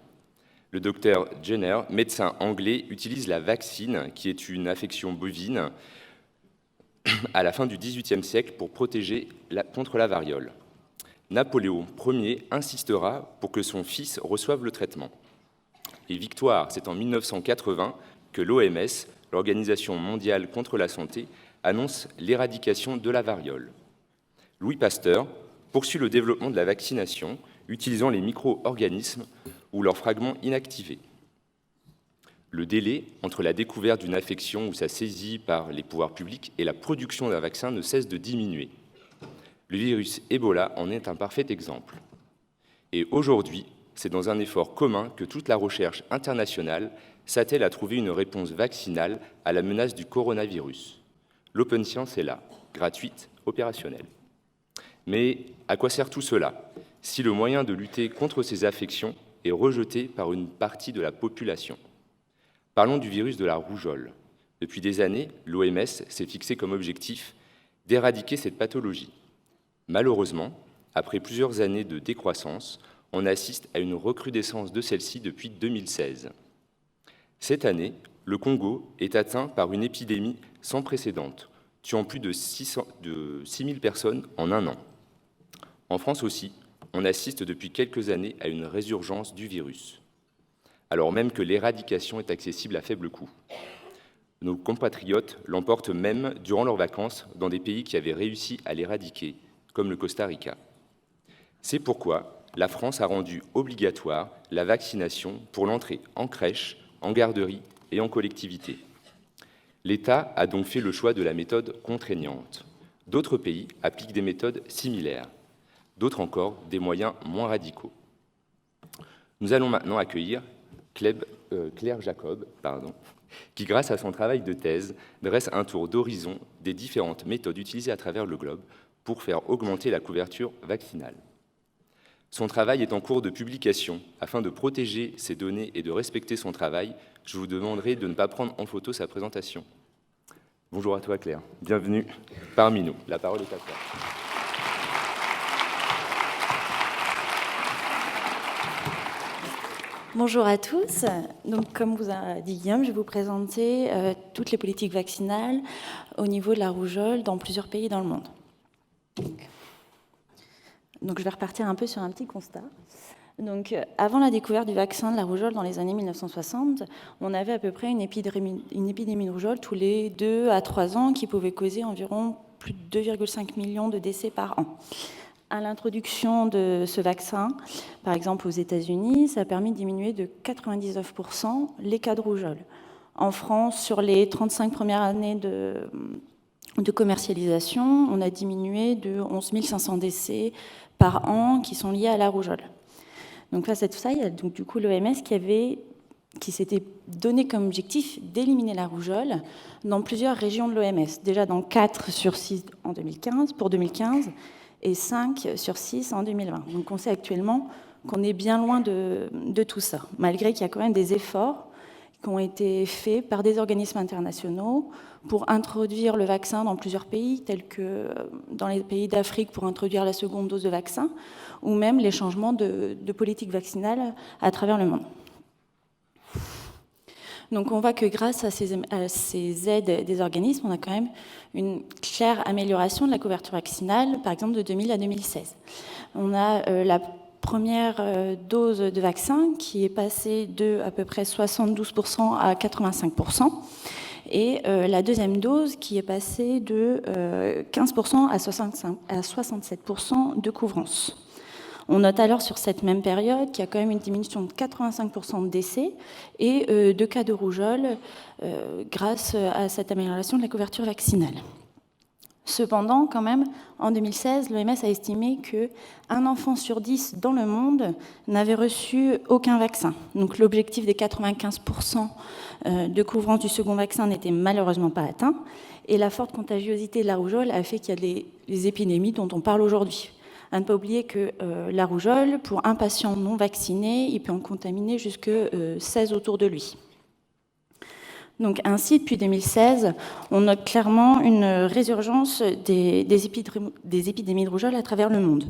Le docteur Jenner, médecin anglais, utilise la vaccine, qui est une affection bovine, à la fin du XVIIIe siècle pour protéger contre la variole. Napoléon Ier insistera pour que son fils reçoive le traitement. Et victoire, c'est en 1980 que l'OMS, l'Organisation mondiale contre la santé, annonce l'éradication de la variole. Louis Pasteur poursuit le développement de la vaccination, utilisant les micro-organismes ou leurs fragments inactivés. Le délai entre la découverte d'une infection ou sa saisie par les pouvoirs publics et la production d'un vaccin ne cesse de diminuer. Le virus Ebola en est un parfait exemple. Et aujourd'hui, c'est dans un effort commun que toute la recherche internationale s'attelle à trouver une réponse vaccinale à la menace du coronavirus. L'Open Science est là, gratuite, opérationnelle. Mais à quoi sert tout cela si le moyen de lutter contre ces affections est rejeté par une partie de la population? Parlons du virus de la rougeole. Depuis des années, l'OMS s'est fixé comme objectif d'éradiquer cette pathologie. Malheureusement, après plusieurs années de décroissance, on assiste à une recrudescence de celle-ci depuis 2016. Cette année, le Congo est atteint par une épidémie sans précédent, tuant plus de 6 000 personnes en 1 an. En France aussi, on assiste depuis quelques années à une résurgence du virus, alors même que l'éradication est accessible à faible coût. Nos compatriotes l'emportent même durant leurs vacances dans des pays qui avaient réussi à l'éradiquer, comme le Costa Rica. C'est pourquoi la France a rendu obligatoire la vaccination pour l'entrée en crèche, en garderie et en collectivité. L'État a donc fait le choix de la méthode contraignante. D'autres pays appliquent des méthodes similaires, d'autres encore des moyens moins radicaux. Nous allons maintenant accueillir Claire Jacob, qui, grâce à son travail de thèse, dresse un tour d'horizon des différentes méthodes utilisées à travers le globe pour faire augmenter la couverture vaccinale. Son travail est en cours de publication. Afin de protéger ces données et de respecter son travail, je vous demanderai de ne pas prendre en photo sa présentation. Bonjour à toi, Claire. Bienvenue parmi nous. La parole est à toi. Bonjour à tous. Donc, comme vous a dit Guillaume, je vais vous présenter toutes les politiques vaccinales au niveau de la rougeole dans plusieurs pays dans le monde. Donc, je vais repartir un peu sur un petit constat. Donc, avant la découverte du vaccin de la rougeole dans les années 1960, on avait à peu près une épidémie de rougeole tous les 2 à 3 ans qui pouvait causer environ plus de 2,5 millions de décès par an. À l'introduction de ce vaccin, par exemple aux États-Unis, ça a permis de diminuer de 99% les cas de rougeole. En France, sur les 35 premières années de commercialisation, on a diminué de 11 500 décès par an qui sont liés à la rougeole. Donc face à tout ça, il y a donc du coup l'OMS qui s'était donné comme objectif d'éliminer la rougeole dans plusieurs régions de l'OMS. Déjà dans 4 sur 6 pour 2015 et 5 sur 6 en 2020. Donc on sait actuellement qu'on est bien loin de tout ça, malgré qu'il y a quand même des efforts qui ont été faits par des organismes internationaux pour introduire le vaccin dans plusieurs pays, tels que dans les pays d'Afrique pour introduire la seconde dose de vaccin, ou même les changements de politique vaccinale à travers le monde. Donc on voit que grâce à ces aides des organismes, on a quand même une claire amélioration de la couverture vaccinale, par exemple de 2000 à 2016. On a la première dose de vaccin qui est passée de à peu près 72% à 85%, et la deuxième dose qui est passée de 15% à 67% de couvrance. On note alors sur cette même période qu'il y a quand même une diminution de 85% de décès et de cas de rougeole grâce à cette amélioration de la couverture vaccinale. Cependant, quand même, en 2016, l'OMS a estimé qu'un enfant sur 10 dans le monde n'avait reçu aucun vaccin. Donc l'objectif des 95% de couvrance du second vaccin n'était malheureusement pas atteint. Et la forte contagiosité de la rougeole a fait qu'il y a les épidémies dont on parle aujourd'hui. À ne pas oublier que la rougeole, pour un patient non vacciné, il peut en contaminer jusque 16 autour de lui. Donc ainsi, depuis 2016, on note clairement une résurgence des épidémies de rougeole à travers le monde.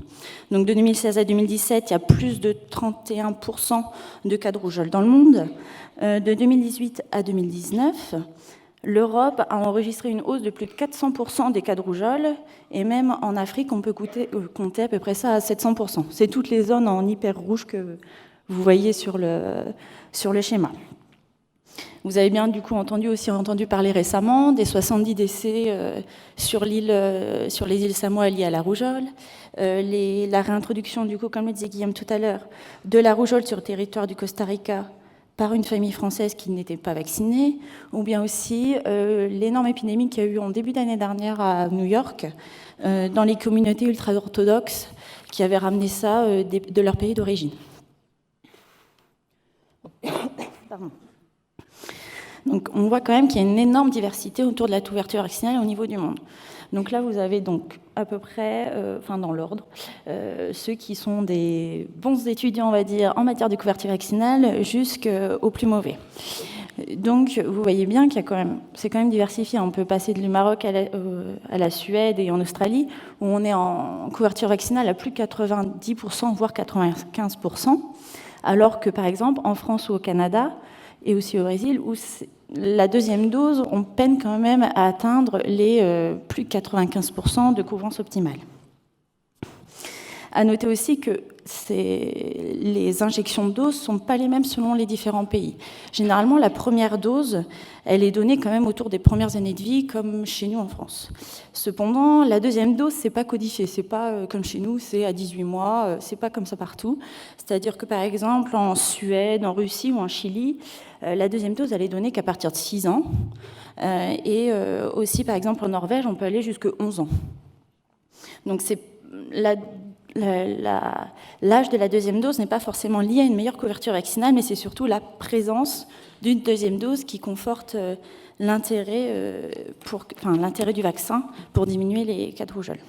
Donc de 2016 à 2017, il y a plus de 31% de cas de rougeole dans le monde. De 2018 à 2019, l'Europe a enregistré une hausse de plus de 400% des cas de rougeole, et même en Afrique, on peut compter à peu près ça à 700%. C'est toutes les zones en hyper rouge que vous voyez sur le schéma. Vous avez bien du coup entendu parler récemment des 70 décès sur les îles Samoa liés à la rougeole, la réintroduction du coup, comme le disait Guillaume tout à l'heure, de la rougeole sur le territoire du Costa Rica par une famille française qui n'était pas vaccinée, ou bien aussi l'énorme épidémie qu'il y a eu en début d'année dernière à New York, dans les communautés ultra-orthodoxes qui avaient ramené ça de leur pays d'origine. Pardon. Donc on voit quand même qu'il y a une énorme diversité autour de la couverture vaccinale au niveau du monde. Donc là, vous avez donc à peu près, dans l'ordre, ceux qui sont des bons étudiants, on va dire, en matière de couverture vaccinale jusqu'aux plus mauvais. Donc vous voyez bien qu'il y a c'est quand même diversifié. On peut passer du Maroc à la Suède et en Australie, où on est en couverture vaccinale à plus de 90%, voire 95%, alors que par exemple en France ou au Canada, et aussi au Brésil, où la deuxième dose, on peine quand même à atteindre les plus de 95% de couvrance optimale. À noter aussi que les injections de doses ne sont pas les mêmes selon les différents pays. Généralement, la première dose, elle est donnée quand même autour des premières années de vie, comme chez nous en France. Cependant, la deuxième dose, c'est pas codifié. C'est pas comme chez nous, c'est à 18 mois. C'est pas comme ça partout. C'est-à-dire que, par exemple, en Suède, en Russie ou en Chili, la deuxième dose, elle est donnée qu'à partir de 6 ans. Et aussi, par exemple, en Norvège, on peut aller jusqu'à 11 ans. Donc, l'âge de la deuxième dose n'est pas forcément lié à une meilleure couverture vaccinale, mais c'est surtout la présence d'une deuxième dose qui conforte l'intérêt du vaccin pour diminuer les cas de rougeole.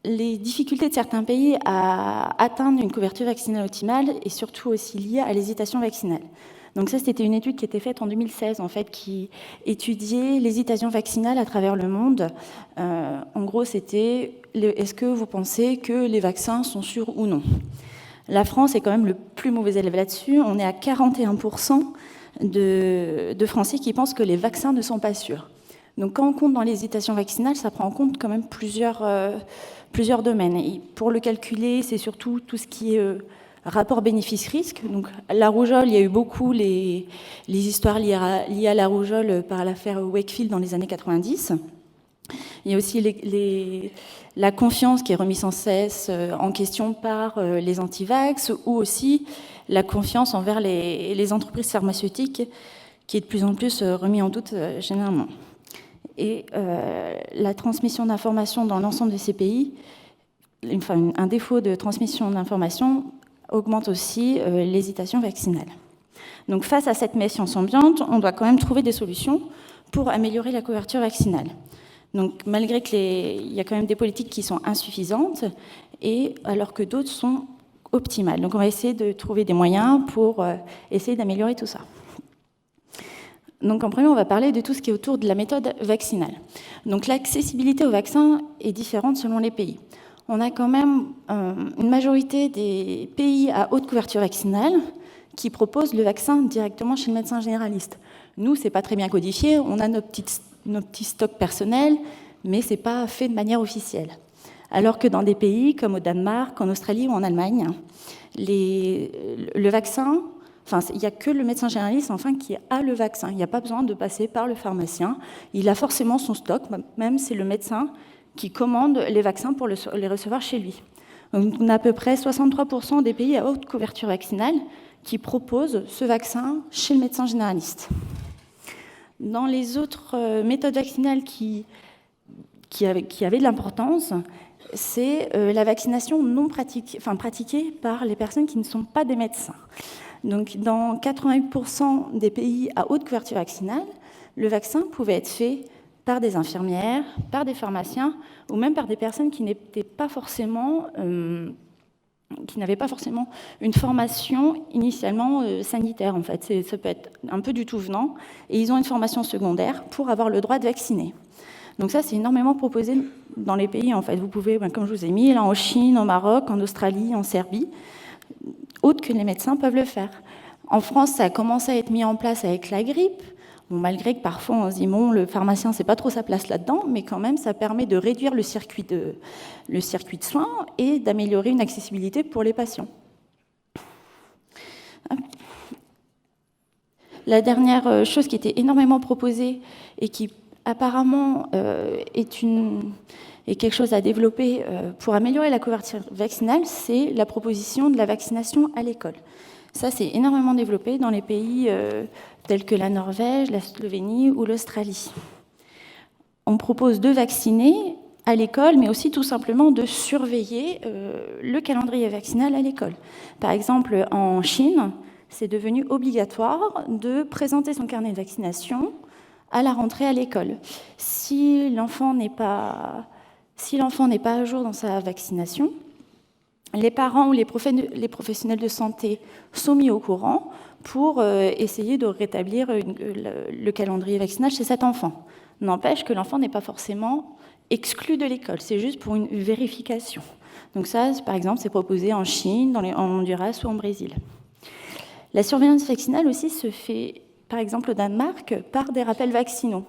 Les difficultés de certains pays à atteindre une couverture vaccinale optimale est surtout aussi liée à l'hésitation vaccinale. Donc ça, c'était une étude qui était faite en 2016, en fait, qui étudiait l'hésitation vaccinale à travers le monde. En gros, c'était est-ce que vous pensez que les vaccins sont sûrs ou non ? La France est quand même le plus mauvais élève là-dessus. On est à 41% de Français qui pensent que les vaccins ne sont pas sûrs. Donc quand on compte dans l'hésitation vaccinale, ça prend en compte quand même plusieurs domaines. Et pour le calculer, c'est surtout tout ce qui est rapport bénéfice-risque. Donc la rougeole, il y a eu beaucoup les histoires liées à la rougeole par l'affaire Wakefield dans les années 90. Il Il y a aussi la confiance qui est remise sans cesse en question par les anti-vax, ou aussi la confiance envers les entreprises pharmaceutiques qui est de plus en plus remis en doute généralement. Et la transmission d'informations dans l'ensemble de ces pays, un défaut de transmission d'informations augmente aussi l'hésitation vaccinale. Donc face à cette méfiance ambiante, on doit quand même trouver des solutions pour améliorer la couverture vaccinale. Donc malgré qu'il y a quand même des politiques qui sont insuffisantes, et alors que d'autres sont optimales. Donc on va essayer de trouver des moyens pour essayer d'améliorer tout ça. Donc en premier, on va parler de tout ce qui est autour de la méthode vaccinale. Donc l'accessibilité au vaccin est différente selon les pays. On a quand même une majorité des pays à haute couverture vaccinale qui proposent le vaccin directement chez le médecin généraliste. Nous, c'est pas très bien codifié, on a nos petits stocks personnels, mais c'est pas fait de manière officielle. Alors que dans des pays comme au Danemark, en Australie ou en Allemagne, le vaccin, il n'y a que le médecin généraliste qui a le vaccin. Il n'y a pas besoin de passer par le pharmacien. Il a forcément son stock, même c'est le médecin qui commande les vaccins pour les recevoir chez lui. Donc, on a à peu près 63% des pays à haute couverture vaccinale qui proposent ce vaccin chez le médecin généraliste. Dans les autres méthodes vaccinales qui avaient de l'importance, c'est la vaccination pratiquée par les personnes qui ne sont pas des médecins. Donc, dans 88% des pays à haute couverture vaccinale, le vaccin pouvait être fait par des infirmières, par des pharmaciens, ou même par des personnes qui n'avaient pas forcément une formation initialement sanitaire. En fait, ça peut être un peu du tout venant, et ils ont une formation secondaire pour avoir le droit de vacciner. Donc ça, c'est énormément proposé dans les pays. En fait, vous pouvez, comme je vous ai mis, là, en Chine, au Maroc, en Australie, en Serbie, autres que les médecins peuvent le faire. En France, ça a commencé à être mis en place avec la grippe. Bon, malgré que parfois on se dit bon, le pharmacien, c'est pas trop sa place là-dedans, mais quand même, ça permet de réduire le circuit de soins et d'améliorer une accessibilité pour les patients. La dernière chose qui était énormément proposée et qui apparemment est quelque chose à développer pour améliorer la couverture vaccinale, c'est la proposition de la vaccination à l'école. Ça, c'est énormément développé dans les pays tels que la Norvège, la Slovénie ou l'Australie. On propose de vacciner à l'école, mais aussi tout simplement de surveiller le calendrier vaccinal à l'école. Par exemple, en Chine, c'est devenu obligatoire de présenter son carnet de vaccination à la rentrée à l'école. Si l'enfant n'est pas à jour dans sa vaccination, les parents ou les professionnels de santé sont mis au courant pour essayer de rétablir le calendrier vaccinal chez cet enfant. N'empêche que l'enfant n'est pas forcément exclu de l'école, c'est juste pour une vérification. Donc ça, par exemple, c'est proposé en Chine, en Honduras ou en Brésil. La surveillance vaccinale aussi se fait, par exemple au Danemark, par des rappels vaccinaux.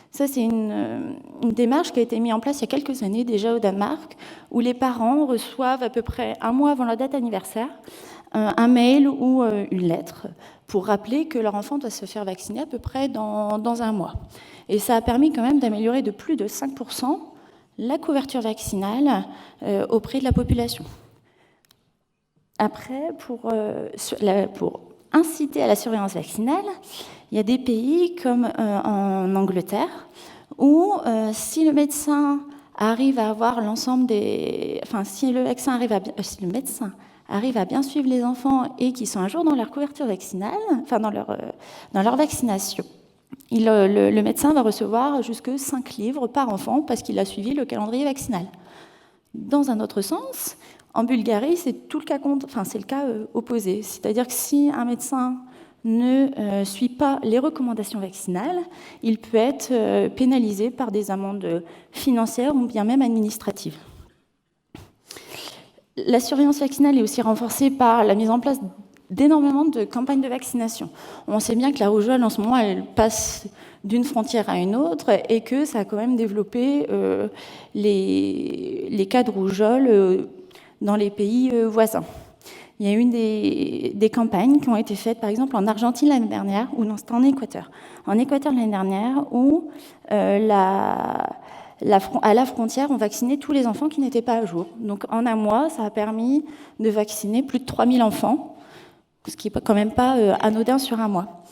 Ça, c'est une démarche qui a été mise en place il y a quelques années déjà au Danemark, où les parents reçoivent à peu près un mois avant leur date anniversaire un mail ou une lettre pour rappeler que leur enfant doit se faire vacciner à peu près dans un mois. Et ça a permis quand même d'améliorer de plus de 5% la couverture vaccinale auprès de la population. Après, pour inciter à la surveillance vaccinale, il y a des pays comme en Angleterre où si le médecin arrive à avoir l'ensemble si le médecin arrive à bien suivre les enfants et qu'ils sont à jour dans leur couverture vaccinale, dans leur vaccination, le médecin va recevoir jusque 5 livres par enfant parce qu'il a suivi le calendrier vaccinal. Dans un autre sens, en Bulgarie, c'est le cas opposé. C'est-à-dire que si un médecin ne suit pas les recommandations vaccinales, il peut être pénalisé par des amendes financières ou bien même administratives. La surveillance vaccinale est aussi renforcée par la mise en place d'énormément de campagnes de vaccination. On sait bien que la rougeole, en ce moment, elle passe d'une frontière à une autre et que ça a quand même développé les cas de rougeole dans les pays voisins. Il y a eu des campagnes qui ont été faites, par exemple, en Argentine l'année dernière, ou non, c'était en Équateur. En Équateur l'année dernière, où à la frontière, on vaccinait tous les enfants qui n'étaient pas à jour. Donc en un mois, ça a permis de vacciner plus de 3000 enfants, ce qui n'est quand même pas anodin sur un mois.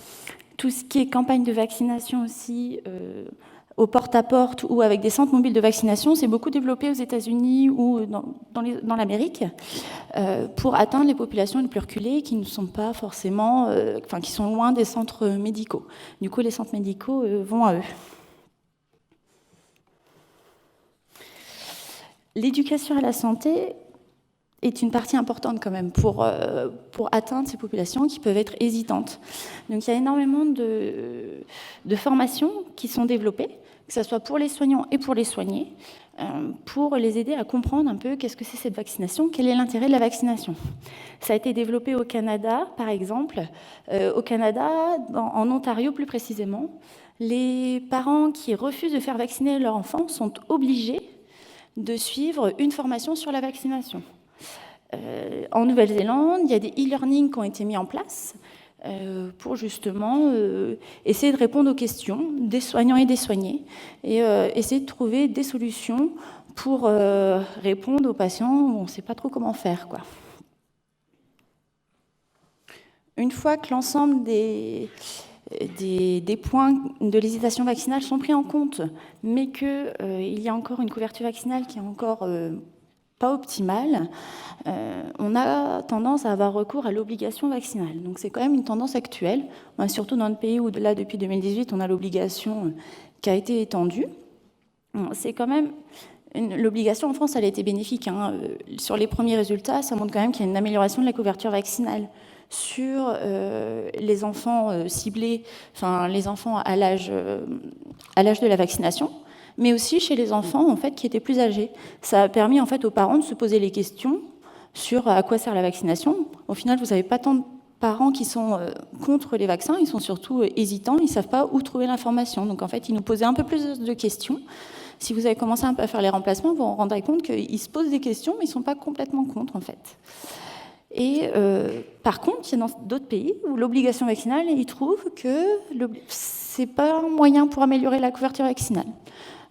Tout ce qui est campagne de vaccination aussi, au porte-à-porte ou avec des centres mobiles de vaccination, c'est beaucoup développé aux États-Unis ou dans l'Amérique pour atteindre les populations les plus reculées qui ne sont pas forcément, qui sont loin des centres médicaux. Du coup, les centres médicaux vont à eux. L'éducation à la santé est une partie importante quand même pour atteindre ces populations qui peuvent être hésitantes. Donc il y a énormément de formations qui sont développées, que ce soit pour les soignants et pour les soignés, pour les aider à comprendre un peu qu'est-ce que c'est cette vaccination, quel est l'intérêt de la vaccination. Ça a été développé au Canada, par exemple. Au Canada, en Ontario plus précisément, les parents qui refusent de faire vacciner leur enfant sont obligés de suivre une formation sur la vaccination. En Nouvelle-Zélande, il y a des e-learning qui ont été mis en place pour justement essayer de répondre aux questions des soignants et des soignés et essayer de trouver des solutions pour répondre aux patients où on ne sait pas trop comment faire, quoi. Une fois que l'ensemble des points de l'hésitation vaccinale sont pris en compte, mais qu'il y a encore une couverture vaccinale qui est encore pas optimale, on a tendance à avoir recours à l'obligation vaccinale. Donc c'est quand même une tendance actuelle, surtout dans le pays où là depuis 2018 on a l'obligation qui a été étendue. C'est quand même l'obligation en France, elle a été bénéfique. Sur les premiers résultats, ça montre quand même qu'il y a une amélioration de la couverture vaccinale sur les enfants ciblés, enfin les enfants à l'âge de la vaccination, mais aussi chez les enfants en fait qui étaient plus âgés. Ça a permis en fait aux parents de se poser les questions sur à quoi sert la vaccination. Au final, vous n'avez pas tant de parents qui sont contre les vaccins, ils sont surtout hésitants, ils ne savent pas où trouver l'information. Donc en fait, ils nous posaient un peu plus de questions. Si vous avez commencé un peu à faire les remplacements, vous vous rendrez compte qu'ils se posent des questions, mais ils ne sont pas complètement contre en fait. Et par contre, il y a dans d'autres pays où l'obligation vaccinale, ils trouvent que ce n'est pas un moyen pour améliorer la couverture vaccinale.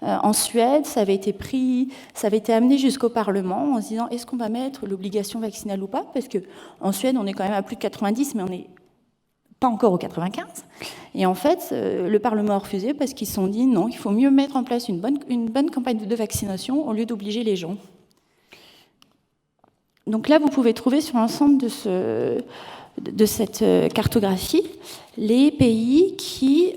En Suède, ça avait été amené jusqu'au Parlement en se disant est-ce qu'on va mettre l'obligation vaccinale ou pas ? Parce qu'en Suède, on est quand même à plus de 90, mais on n'est pas encore au 95. Et en fait, le Parlement a refusé parce qu'ils se sont dit non, il faut mieux mettre en place une bonne campagne de vaccination au lieu d'obliger les gens. Donc là, vous pouvez trouver sur l'ensemble de cette cartographie les pays qui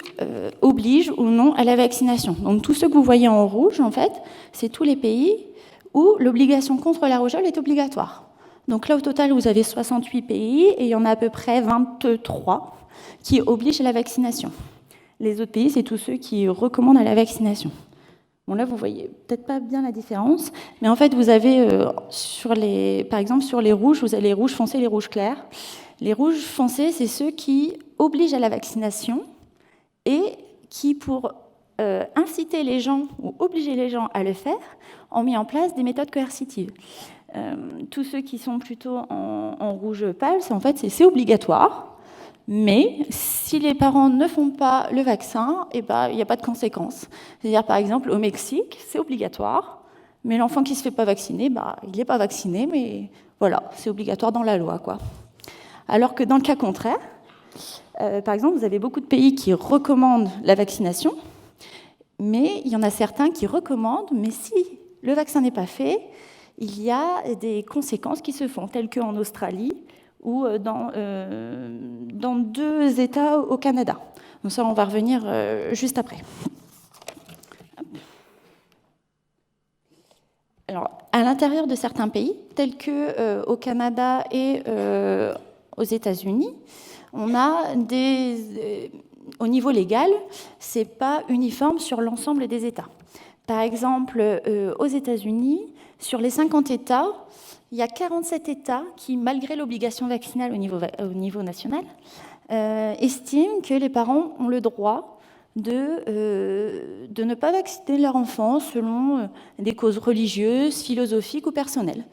obligent ou non à la vaccination. Donc tous ceux que vous voyez en rouge, en fait, c'est tous les pays où l'obligation contre la rougeole est obligatoire. Donc là, au total, vous avez 68 pays et il y en a à peu près 23 qui obligent à la vaccination. Les autres pays, c'est tous ceux qui recommandent à la vaccination. Bon, là, vous voyez peut-être pas bien la différence, mais en fait, vous avez, par exemple, sur les rouges, vous avez les rouges foncés et les rouges clairs. Les rouges foncés, c'est ceux qui obligent à la vaccination et qui, pour inciter les gens ou obliger les gens à le faire, ont mis en place des méthodes coercitives. Tous ceux qui sont plutôt en rouge pâle, c'est obligatoire. Mais si les parents ne font pas le vaccin, il n'y a pas de conséquences. C'est-à-dire, par exemple, au Mexique, c'est obligatoire, mais l'enfant qui ne se fait pas vacciner, il n'est pas vacciné, mais voilà, c'est obligatoire dans la loi, quoi. Alors que dans le cas contraire, par exemple, vous avez beaucoup de pays qui recommandent la vaccination, mais il y en a certains qui recommandent, mais si le vaccin n'est pas fait, il y a des conséquences qui se font, telles qu'en Australie, ou dans 2 États au Canada. Donc ça, on va revenir juste après. Alors, à l'intérieur de certains pays, tels qu'au Canada et aux États-Unis, on a au niveau légal, ce n'est pas uniforme sur l'ensemble des États. Par exemple, aux États-Unis, sur les 50 États, il y a 47 États qui, malgré l'obligation vaccinale au niveau national, estiment que les parents ont le droit de ne pas vacciner leur enfant selon des causes religieuses, philosophiques ou personnelles.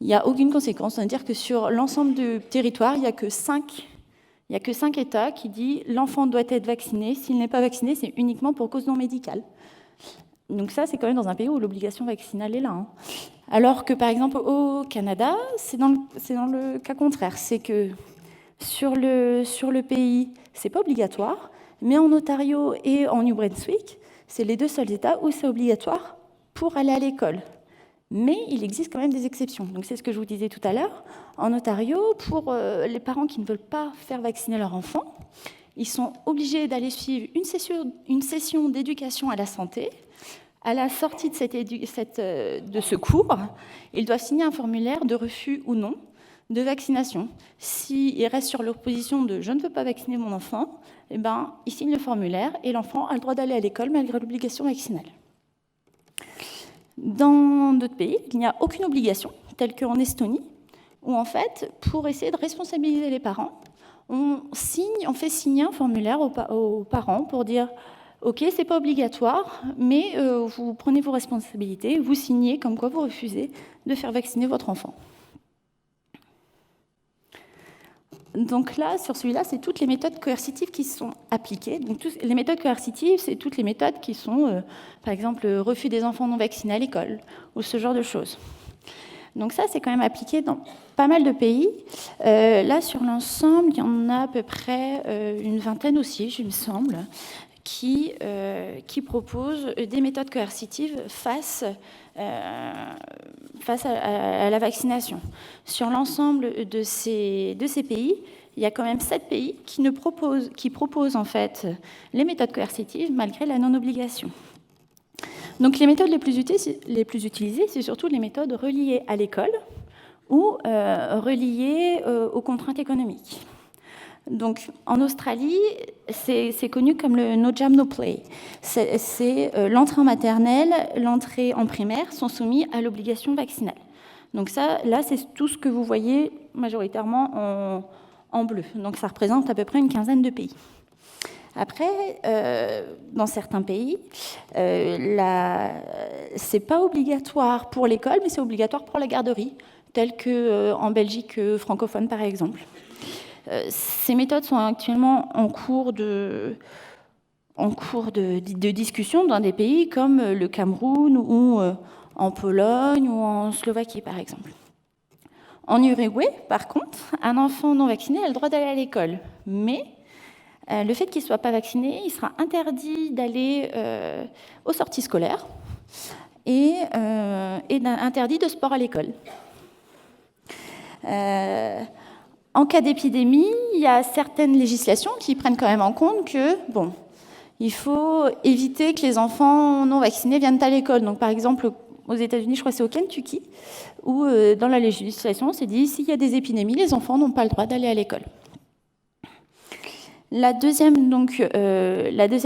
Il n'y a aucune conséquence. C'est-à-dire que sur l'ensemble du territoire, il n'y a que 5 États qui disent l'enfant doit être vacciné. S'il n'est pas vacciné, c'est uniquement pour cause non médicale. Donc ça, c'est quand même dans un pays où l'obligation vaccinale est là. Hein. Alors que, par exemple, au Canada, c'est dans le cas contraire. C'est que sur le pays, c'est pas obligatoire, mais en Ontario et en New Brunswick, c'est les deux seuls États où c'est obligatoire pour aller à l'école. Mais il existe quand même des exceptions. Donc c'est ce que je vous disais tout à l'heure. En Ontario, pour les parents qui ne veulent pas faire vacciner leur enfant, ils sont obligés d'aller suivre une session d'éducation à la santé. À la sortie de ce cours, ils doivent signer un formulaire de refus ou non de vaccination. S'ils restent sur leur position de « je ne veux pas vacciner mon enfant », eh ben, ils signent le formulaire et l'enfant a le droit d'aller à l'école malgré l'obligation vaccinale. Dans d'autres pays, il n'y a aucune obligation, telle qu'en Estonie, où en fait, pour essayer de responsabiliser les parents, on fait signer un formulaire aux parents pour dire « Ok, c'est pas obligatoire, mais vous prenez vos responsabilités, vous signez comme quoi vous refusez de faire vacciner votre enfant. » Donc là, sur celui-là, c'est toutes les méthodes coercitives qui sont appliquées. Donc, les méthodes coercitives, c'est toutes les méthodes qui sont, par exemple, le refus des enfants non vaccinés à l'école, ou ce genre de choses. Donc ça, c'est quand même appliqué dans pas mal de pays. Là, sur l'ensemble, il y en a à peu près une vingtaine aussi, il me semble, qui proposent des méthodes coercitives face à la vaccination. Sur l'ensemble de ces pays, il y a quand même 7 pays qui proposent en fait les méthodes coercitives malgré la non-obligation. Donc les méthodes les plus utilisées, c'est surtout les méthodes reliées à l'école ou reliées aux contraintes économiques. Donc, en Australie, c'est connu comme le no jam, no play. C'est l'entrée en maternelle, l'entrée en primaire sont soumis à l'obligation vaccinale. Donc ça, là, c'est tout ce que vous voyez majoritairement en bleu. Donc ça représente à peu près une quinzaine de pays. Après, dans certains pays, c'est pas obligatoire pour l'école, mais c'est obligatoire pour la garderie, tel qu'en Belgique francophone, par exemple. Ces méthodes sont actuellement en cours de discussion dans des pays comme le Cameroun ou en Pologne ou en Slovaquie, par exemple. En Uruguay, par contre, un enfant non vacciné a le droit d'aller à l'école. Mais le fait qu'il ne soit pas vacciné, il sera interdit d'aller aux sorties scolaires et interdit de sport à l'école. En cas d'épidémie, il y a certaines législations qui prennent quand même en compte que, il faut éviter que les enfants non vaccinés viennent à l'école. Donc, par exemple, aux États-Unis, je crois que c'est au Kentucky, où dans la législation, c'est dit s'il y a des épidémies, les enfants n'ont pas le droit d'aller à l'école. La deuxième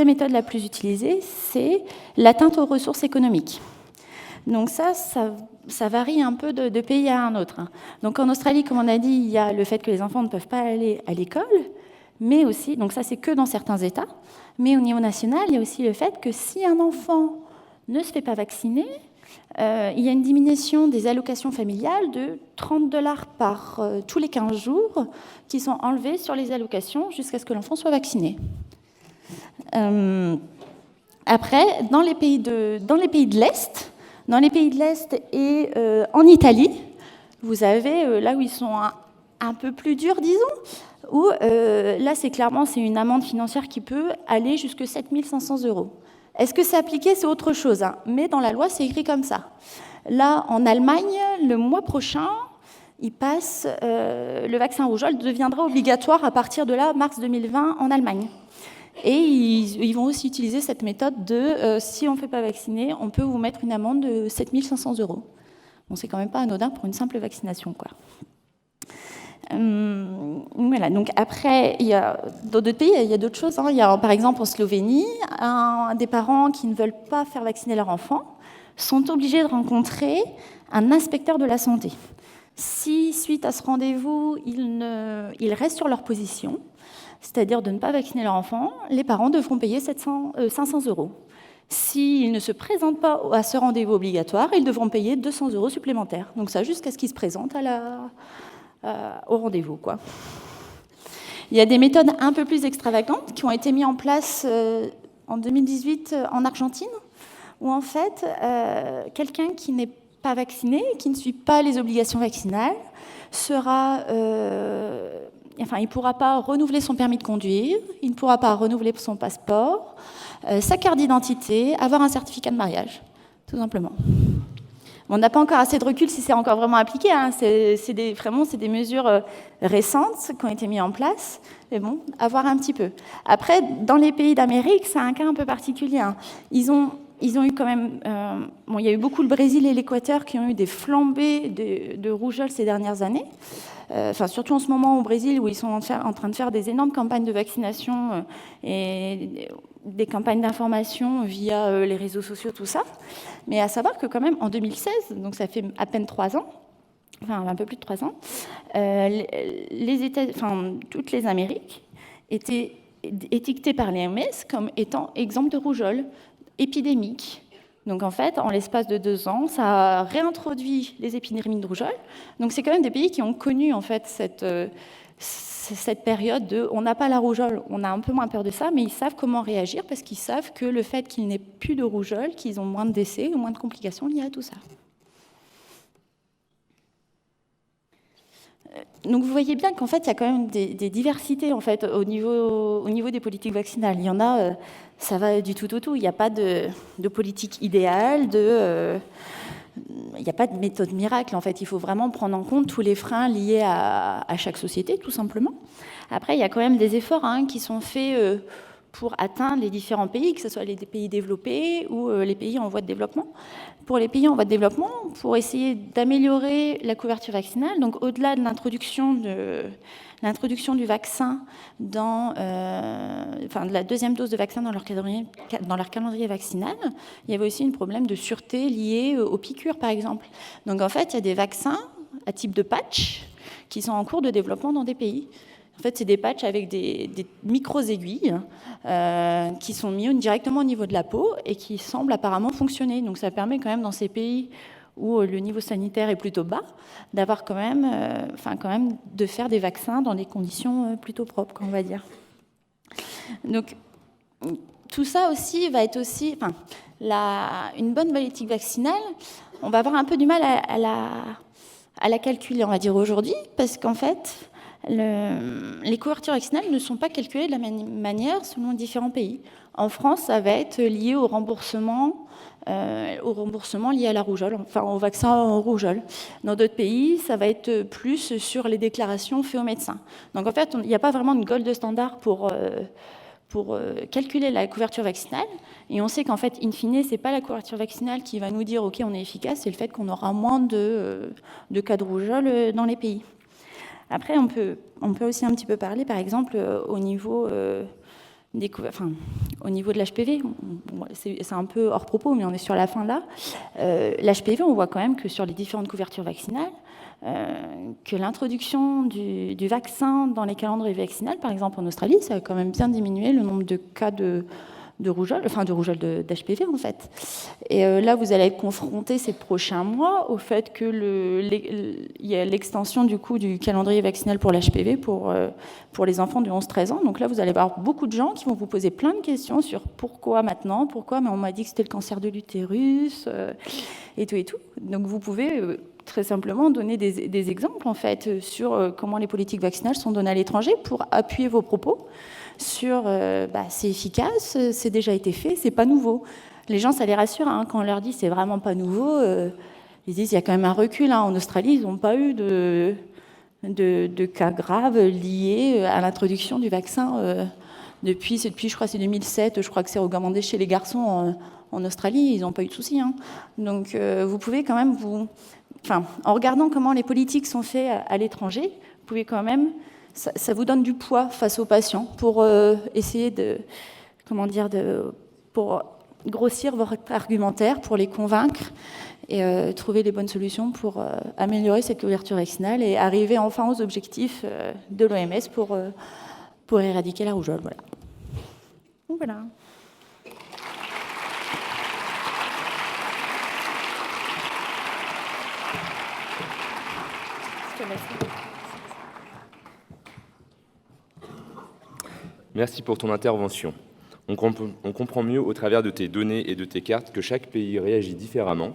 méthode la plus utilisée, c'est l'atteinte aux ressources économiques. Donc ça varie un peu de pays à un autre. Donc en Australie, comme on a dit, il y a le fait que les enfants ne peuvent pas aller à l'école, mais aussi, donc ça c'est que dans certains États, mais au niveau national, il y a aussi le fait que si un enfant ne se fait pas vacciner, il y a une diminution des allocations familiales de $30 par tous les 15 jours qui sont enlevés sur les allocations jusqu'à ce que l'enfant soit vacciné. Après, dans les pays de l'Est, et en Italie, vous avez, là où ils sont un peu plus durs, disons, où là, c'est une amende financière qui peut aller jusqu'à 7 500 €. Est-ce que c'est appliqué? C'est autre chose, hein. Mais dans la loi, c'est écrit comme ça. Là, en Allemagne, le mois prochain, le vaccin rougeole deviendra obligatoire à partir de là, mars 2020, en Allemagne. Et ils vont aussi utiliser cette méthode de si on ne fait pas vacciner, on peut vous mettre une amende de 7 500 €. Bon, c'est quand même pas anodin pour une simple vaccination, quoi. Voilà, donc après, dans d'autres pays, il y a d'autres choses. Il y a, par exemple, en Slovénie, des parents qui ne veulent pas faire vacciner leur enfant sont obligés de rencontrer un inspecteur de la santé. Si, suite à ce rendez-vous, ils restent sur leur position, c'est-à-dire de ne pas vacciner leur enfant, les parents devront payer 500 €. S'ils ne se présentent pas à ce rendez-vous obligatoire, ils devront payer 200 € supplémentaires. Donc ça, jusqu'à ce qu'ils se présentent au rendez-vous, quoi. Il y a des méthodes un peu plus extravagantes qui ont été mises en place en 2018 en Argentine, où en fait, quelqu'un qui n'est pas vacciné, qui ne suit pas les obligations vaccinales, il ne pourra pas renouveler son permis de conduire, il ne pourra pas renouveler son passeport, sa carte d'identité, avoir un certificat de mariage, tout simplement. On n'a pas encore assez de recul si c'est encore vraiment appliqué, hein. C'est des mesures récentes qui ont été mises en place, mais bon, à voir un petit peu. Après, dans les pays d'Amérique, c'est un cas un peu particulier, hein. Ils ont eu quand même... il y a eu beaucoup le Brésil et l'Équateur qui ont eu des flambées de rougeole ces dernières années. Surtout en ce moment au Brésil, où ils sont en train de faire des énormes campagnes de vaccination et des campagnes d'information via les réseaux sociaux, tout ça. Mais à savoir que quand même, en 2016, donc ça fait à peine 3 ans, enfin un peu plus de 3 ans, toutes les Amériques étaient étiquetées par l'OMS comme étant exemptes de rougeole épidémique. Donc en fait, en l'espace de 2 ans, ça a réintroduit les épidémies de rougeole. Donc c'est quand même des pays qui ont connu en fait cette période de on n'a pas la rougeole, on a un peu moins peur de ça, mais ils savent comment réagir parce qu'ils savent que le fait qu'il n'ait plus de rougeole, qu'ils ont moins de décès ou moins de complications liées à tout ça. Donc vous voyez bien qu'en fait, il y a quand même des diversités en fait, au niveau des politiques vaccinales. Il y en a, ça va du tout au tout. Il n'y a pas de politique idéale, il n'y a pas de méthode miracle. En fait, il faut vraiment prendre en compte tous les freins liés à chaque société, tout simplement. Après, il y a quand même des efforts qui sont faits pour atteindre les différents pays, que ce soit les pays développés ou les pays en voie de développement. Pour les pays en voie de développement, pour essayer d'améliorer la couverture vaccinale, donc au-delà de l'introduction du vaccin de la deuxième dose de vaccin dans leur calendrier vaccinal, il y avait aussi un problème de sûreté lié aux piqûres, par exemple. Donc en fait, il y a des vaccins à type de patch qui sont en cours de développement dans des pays. En fait, c'est des patchs avec des micro-aiguilles qui sont mis directement au niveau de la peau et qui semblent apparemment fonctionner. Donc ça permet quand même dans ces pays où le niveau sanitaire est plutôt bas, d'avoir quand même de faire des vaccins dans des conditions plutôt propres, on va dire. Donc tout ça aussi va être aussi... une bonne politique vaccinale, on va avoir un peu du mal à la calculer, on va dire, aujourd'hui, parce qu'en fait... les couvertures vaccinales ne sont pas calculées de la même manière selon les différents pays. En France, ça va être lié au remboursement lié à la rougeole, enfin au vaccin en rougeole. Dans d'autres pays, ça va être plus sur les déclarations faites aux médecins. Donc en fait, il n'y a pas vraiment de gold standard pour calculer la couverture vaccinale. Et on sait qu'en fait, in fine, ce n'est pas la couverture vaccinale qui va nous dire « ok, on est efficace », c'est le fait qu'on aura moins de cas de rougeole dans les pays. Après, on peut aussi un petit peu parler, par exemple, au niveau de l'HPV. C'est un peu hors propos, mais on est sur la fin là. L'HPV, on voit quand même que sur les différentes couvertures vaccinales, que l'introduction du vaccin dans les calendriers vaccinales, par exemple en Australie, ça a quand même bien diminué le nombre de cas de d'HPV en fait. Et là, vous allez être confronté ces prochains mois au fait que il y a l'extension du coup du calendrier vaccinal pour l'HPV pour les enfants de 11-13 ans. Donc là, vous allez avoir beaucoup de gens qui vont vous poser plein de questions sur pourquoi maintenant, mais on m'a dit que c'était le cancer de l'utérus et tout. Donc vous pouvez très simplement donner des exemples en fait sur comment les politiques vaccinales sont données à l'étranger pour appuyer vos propos sur c'est efficace, c'est déjà été fait, c'est pas nouveau. Les gens, ça les rassure quand on leur dit c'est vraiment pas nouveau. Ils disent il y a quand même un recul. En Australie, ils n'ont pas eu de cas graves liés à l'introduction du vaccin depuis je crois c'est 2007. Je crois que c'est recommandé chez les garçons en Australie. Ils n'ont pas eu de soucis. Donc vous pouvez quand même en regardant comment les politiques sont faites à l'étranger, vous pouvez quand même ça vous donne du poids face aux patients pour essayer pour grossir votre argumentaire, pour les convaincre et trouver les bonnes solutions pour améliorer cette couverture vaccinale et arriver enfin aux objectifs de l'OMS pour éradiquer la rougeole. Voilà. Donc, voilà. Merci pour ton intervention. On comprend mieux au travers de tes données et de tes cartes que chaque pays réagit différemment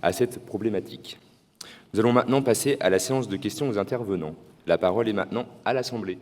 à cette problématique. Nous allons maintenant passer à la séance de questions aux intervenants. La parole est maintenant à l'Assemblée.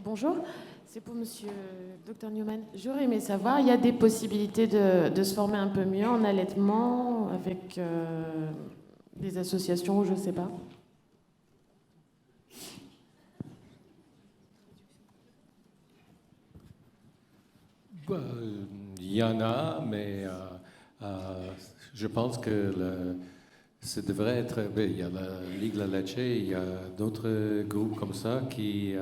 Bonjour, c'est pour Monsieur Dr Newman. J'aurais aimé savoir, il y a des possibilités de se former un peu mieux en allaitement avec des associations, je ne sais pas. Il y en a, mais je pense que ça devrait être... Il y a la Ligue La Leche, il y a d'autres groupes comme ça qui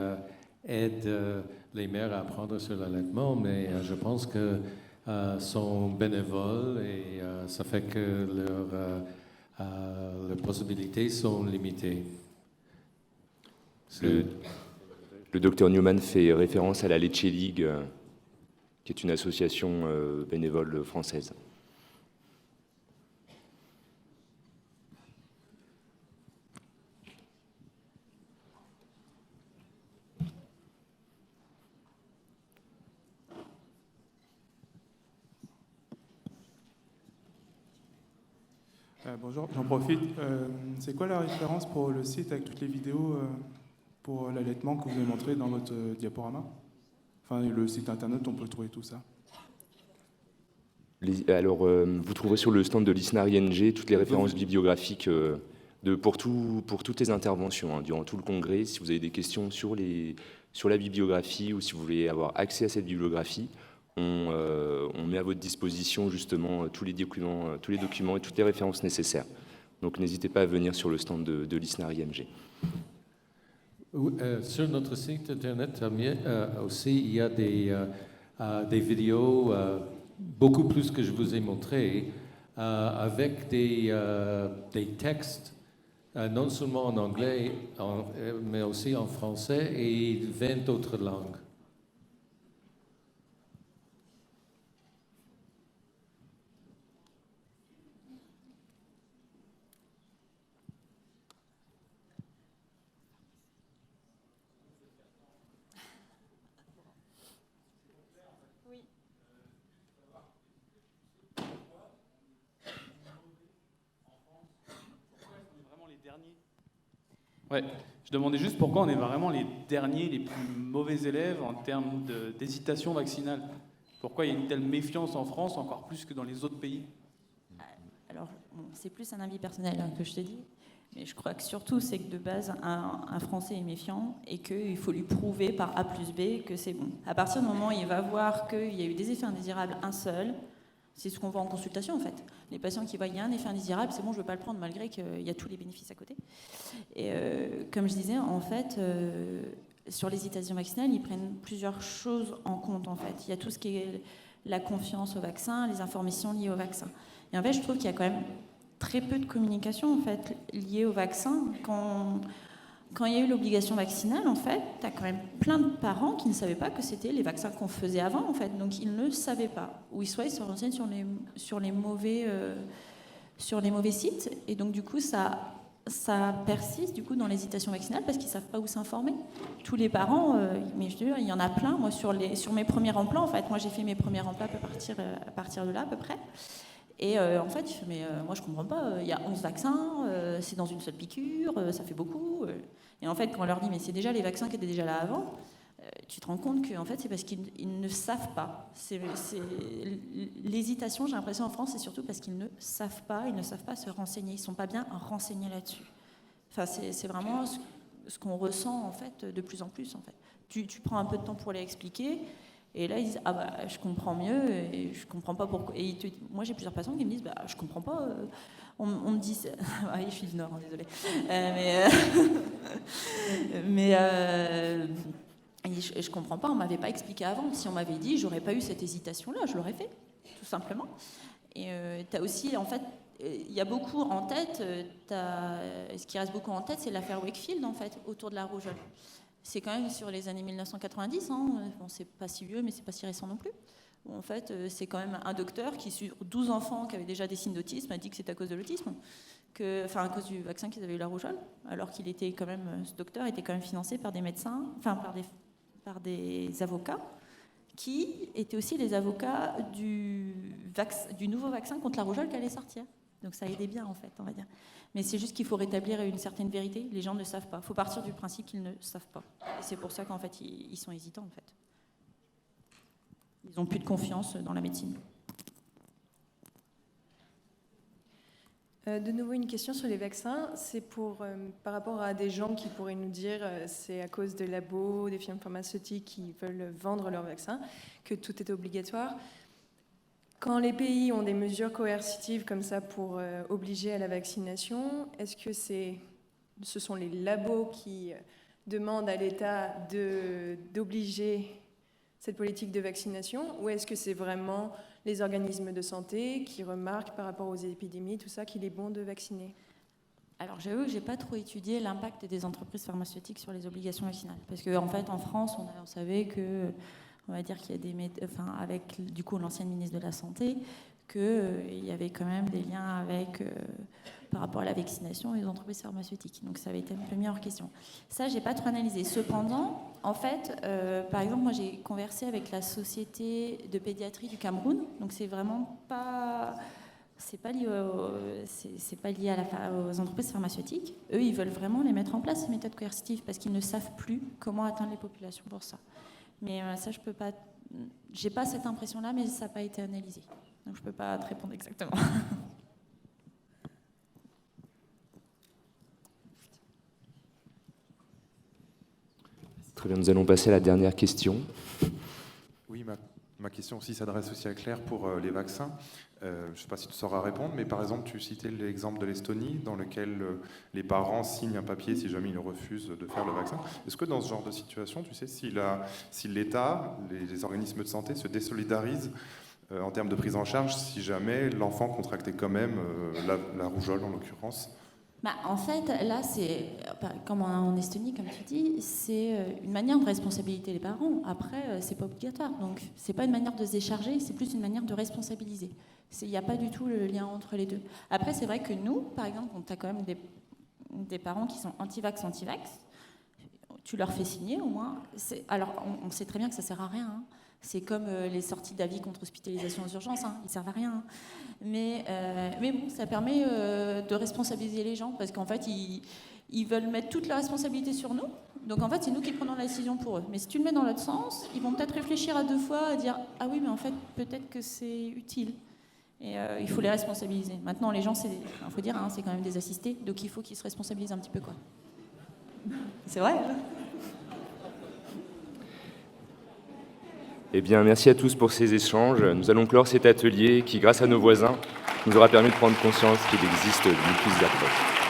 aident les mères à apprendre sur l'allaitement, mais je pense que sont bénévoles et ça fait que leurs possibilités sont limitées. Le docteur Newman fait référence à la Leche League, qui est une association bénévole française. Bonjour, j'en profite. C'est quoi la référence pour le site avec toutes les vidéos pour l'allaitement que vous avez montré dans votre diaporama? Enfin, le site internet, on peut trouver tout ça. Vous trouverez sur le stand de l'ISNAR ING toutes les références bibliographiques pour toutes les interventions durant tout le congrès. Si vous avez des questions sur la bibliographie ou si vous voulez avoir accès à cette bibliographie, on met à votre disposition justement tous les documents et toutes les références nécessaires. Donc n'hésitez pas à venir sur le stand de l'ISNAR ING. Sur notre site internet aussi, il y a des vidéos, beaucoup plus que je vous ai montré, avec des textes, non seulement en anglais, mais aussi en français et 20 autres langues. Ouais, je demandais juste pourquoi on est vraiment les derniers, les plus mauvais élèves en termes d'hésitation vaccinale. Pourquoi il y a une telle méfiance en France, encore plus que dans les autres pays? Alors, bon, c'est plus un avis personnel que je te dis, mais je crois que surtout, c'est que de base, un Français est méfiant et qu'il faut lui prouver par A plus B que c'est bon. À partir du moment où il va voir qu'il y a eu des effets indésirables, un seul, c'est ce qu'on voit en consultation en fait. Les patients qui voient qu'il y a un effet indésirable, c'est bon, je ne veux pas le prendre malgré qu'il y a tous les bénéfices à côté. Et comme je disais, en fait, sur l'hésitation vaccinale, ils prennent plusieurs choses en compte en fait. Il y a tout ce qui est la confiance au vaccin, les informations liées au vaccin. Et en fait, je trouve qu'il y a quand même très peu de communication en fait liée au vaccin. Quand il y a eu l'obligation vaccinale, en fait, tu as quand même plein de parents qui ne savaient pas que c'était les vaccins qu'on faisait avant, en fait. Donc, ils ne savaient pas. Ou soit ils se renseignent sur les mauvais sites. Et donc, du coup, ça persiste du coup, dans l'hésitation vaccinale parce qu'ils ne savent pas où s'informer. Tous les parents, mais je te dis, il y en a plein. Moi, sur mes premiers remplats, en fait, moi, j'ai fait mes premiers remplats à partir de là, à peu près. Et en fait, moi je comprends pas, il y a 11 vaccins, c'est dans une seule piqûre, ça fait beaucoup. Et en fait, quand on leur dit, mais c'est déjà les vaccins qui étaient déjà là avant, tu te rends compte que en fait, c'est parce qu'ils ne savent pas. L'hésitation, j'ai l'impression en France, c'est surtout parce qu'ils ne savent pas se renseigner, ils ne sont pas bien renseignés là-dessus. Enfin, c'est vraiment ce qu'on ressent en fait de plus en plus. En fait. Tu prends un peu de temps pour les expliquer. Et là, ils disent, ah bah, je comprends mieux, et je comprends pas pourquoi. Et moi, j'ai plusieurs patients qui me disent, bah, je comprends pas. On me dit, ah oui, je suis du Nord, hein, désolée. Je comprends pas, on m'avait pas expliqué avant. Si on m'avait dit, j'aurais pas eu cette hésitation-là, je l'aurais fait, tout simplement. Et tu as aussi, en fait, il y a beaucoup en tête, ce qui reste beaucoup en tête, c'est l'affaire Wakefield, en fait, autour de la rougeole. C'est quand même sur les années 1990, hein. Bon, c'est pas si vieux, mais c'est pas si récent non plus. En fait, c'est quand même un docteur qui, sur 12 enfants qui avaient déjà des signes d'autisme, a dit que c'est à cause de l'autisme, à cause du vaccin qu'ils avaient eu la rougeole, alors qu'il était quand même, ce docteur était quand même financé par des médecins, enfin par des avocats, qui étaient aussi les avocats du nouveau vaccin contre la rougeole qui allait sortir. Donc ça aidait bien, en fait, on va dire. Mais c'est juste qu'il faut rétablir une certaine vérité. Les gens ne savent pas. Il faut partir du principe qu'ils ne savent pas. Et c'est pour ça qu'en fait, ils sont hésitants, en fait. Ils n'ont plus de confiance dans la médecine. De nouveau, une question sur les vaccins. C'est par rapport à des gens qui pourraient nous dire c'est à cause de labos, des firmes pharmaceutiques qui veulent vendre leurs vaccins que tout est obligatoire. Quand les pays ont des mesures coercitives comme ça pour obliger à la vaccination, est-ce que ce sont les labos qui demandent à l'État d'obliger cette politique de vaccination, ou est-ce que c'est vraiment les organismes de santé qui remarquent par rapport aux épidémies, tout ça, qu'il est bon de vacciner? Alors j'avoue que je n'ai pas trop étudié l'impact des entreprises pharmaceutiques sur les obligations vaccinales. Parce qu'en fait, en France, on savait que, on va dire qu'il y a avec du coup l'ancienne ministre de la Santé, qu'il y avait quand même des liens avec, par rapport à la vaccination et les entreprises pharmaceutiques. Donc ça avait été un peu mis hors question. Ça, je n'ai pas trop analysé. Cependant, en fait, par exemple, moi j'ai conversé avec la Société de pédiatrie du Cameroun. Donc c'est vraiment pas... C'est pas lié aux entreprises pharmaceutiques. Eux, ils veulent vraiment les mettre en place, ces méthodes coercitives, parce qu'ils ne savent plus comment atteindre les populations pour ça. Mais ça, je peux pas... J'ai pas cette impression-là, mais ça n'a pas été analysé. Donc je ne peux pas te répondre exactement. Très bien, nous allons passer à la dernière question. Oui, ma question aussi s'adresse aussi à Claire pour les vaccins. Je ne sais pas si tu sauras répondre, mais par exemple, tu citais l'exemple de l'Estonie, dans lequel les parents signent un papier si jamais ils refusent de faire le vaccin. Est-ce que dans ce genre de situation, tu sais, si l'État, les organismes de santé se désolidarisent en termes de prise en charge, si jamais l'enfant contractait quand même la rougeole en l'occurrence? En fait, là, c'est, comme en Estonie, comme tu dis, c'est une manière de responsabiliser les parents. Après, c'est pas obligatoire. Donc, c'est pas une manière de se décharger, c'est plus une manière de responsabiliser. Il n'y a pas du tout le lien entre les deux. Après, c'est vrai que nous, par exemple, on a quand même des parents qui sont anti-vax. Tu leur fais signer, au moins. Alors, on sait très bien que ça sert à rien, hein. C'est comme les sorties d'avis contre hospitalisation aux urgences, hein. Ils ne servent à rien. Mais bon, ça permet de responsabiliser les gens, parce qu'en fait, ils veulent mettre toute la responsabilité sur nous. Donc en fait, c'est nous qui prenons la décision pour eux. Mais si tu le mets dans l'autre sens, ils vont peut-être réfléchir à deux fois, à dire « Ah oui, mais en fait, peut-être que c'est utile ». Et il faut les responsabiliser. Maintenant, les gens, il faut dire, hein, c'est quand même des assistés, donc il faut qu'ils se responsabilisent un petit peu, quoi. C'est vrai, hein. Eh bien, merci à tous pour ces échanges. Nous allons clore cet atelier qui, grâce à nos voisins, nous aura permis de prendre conscience qu'il existe une piste d'approche.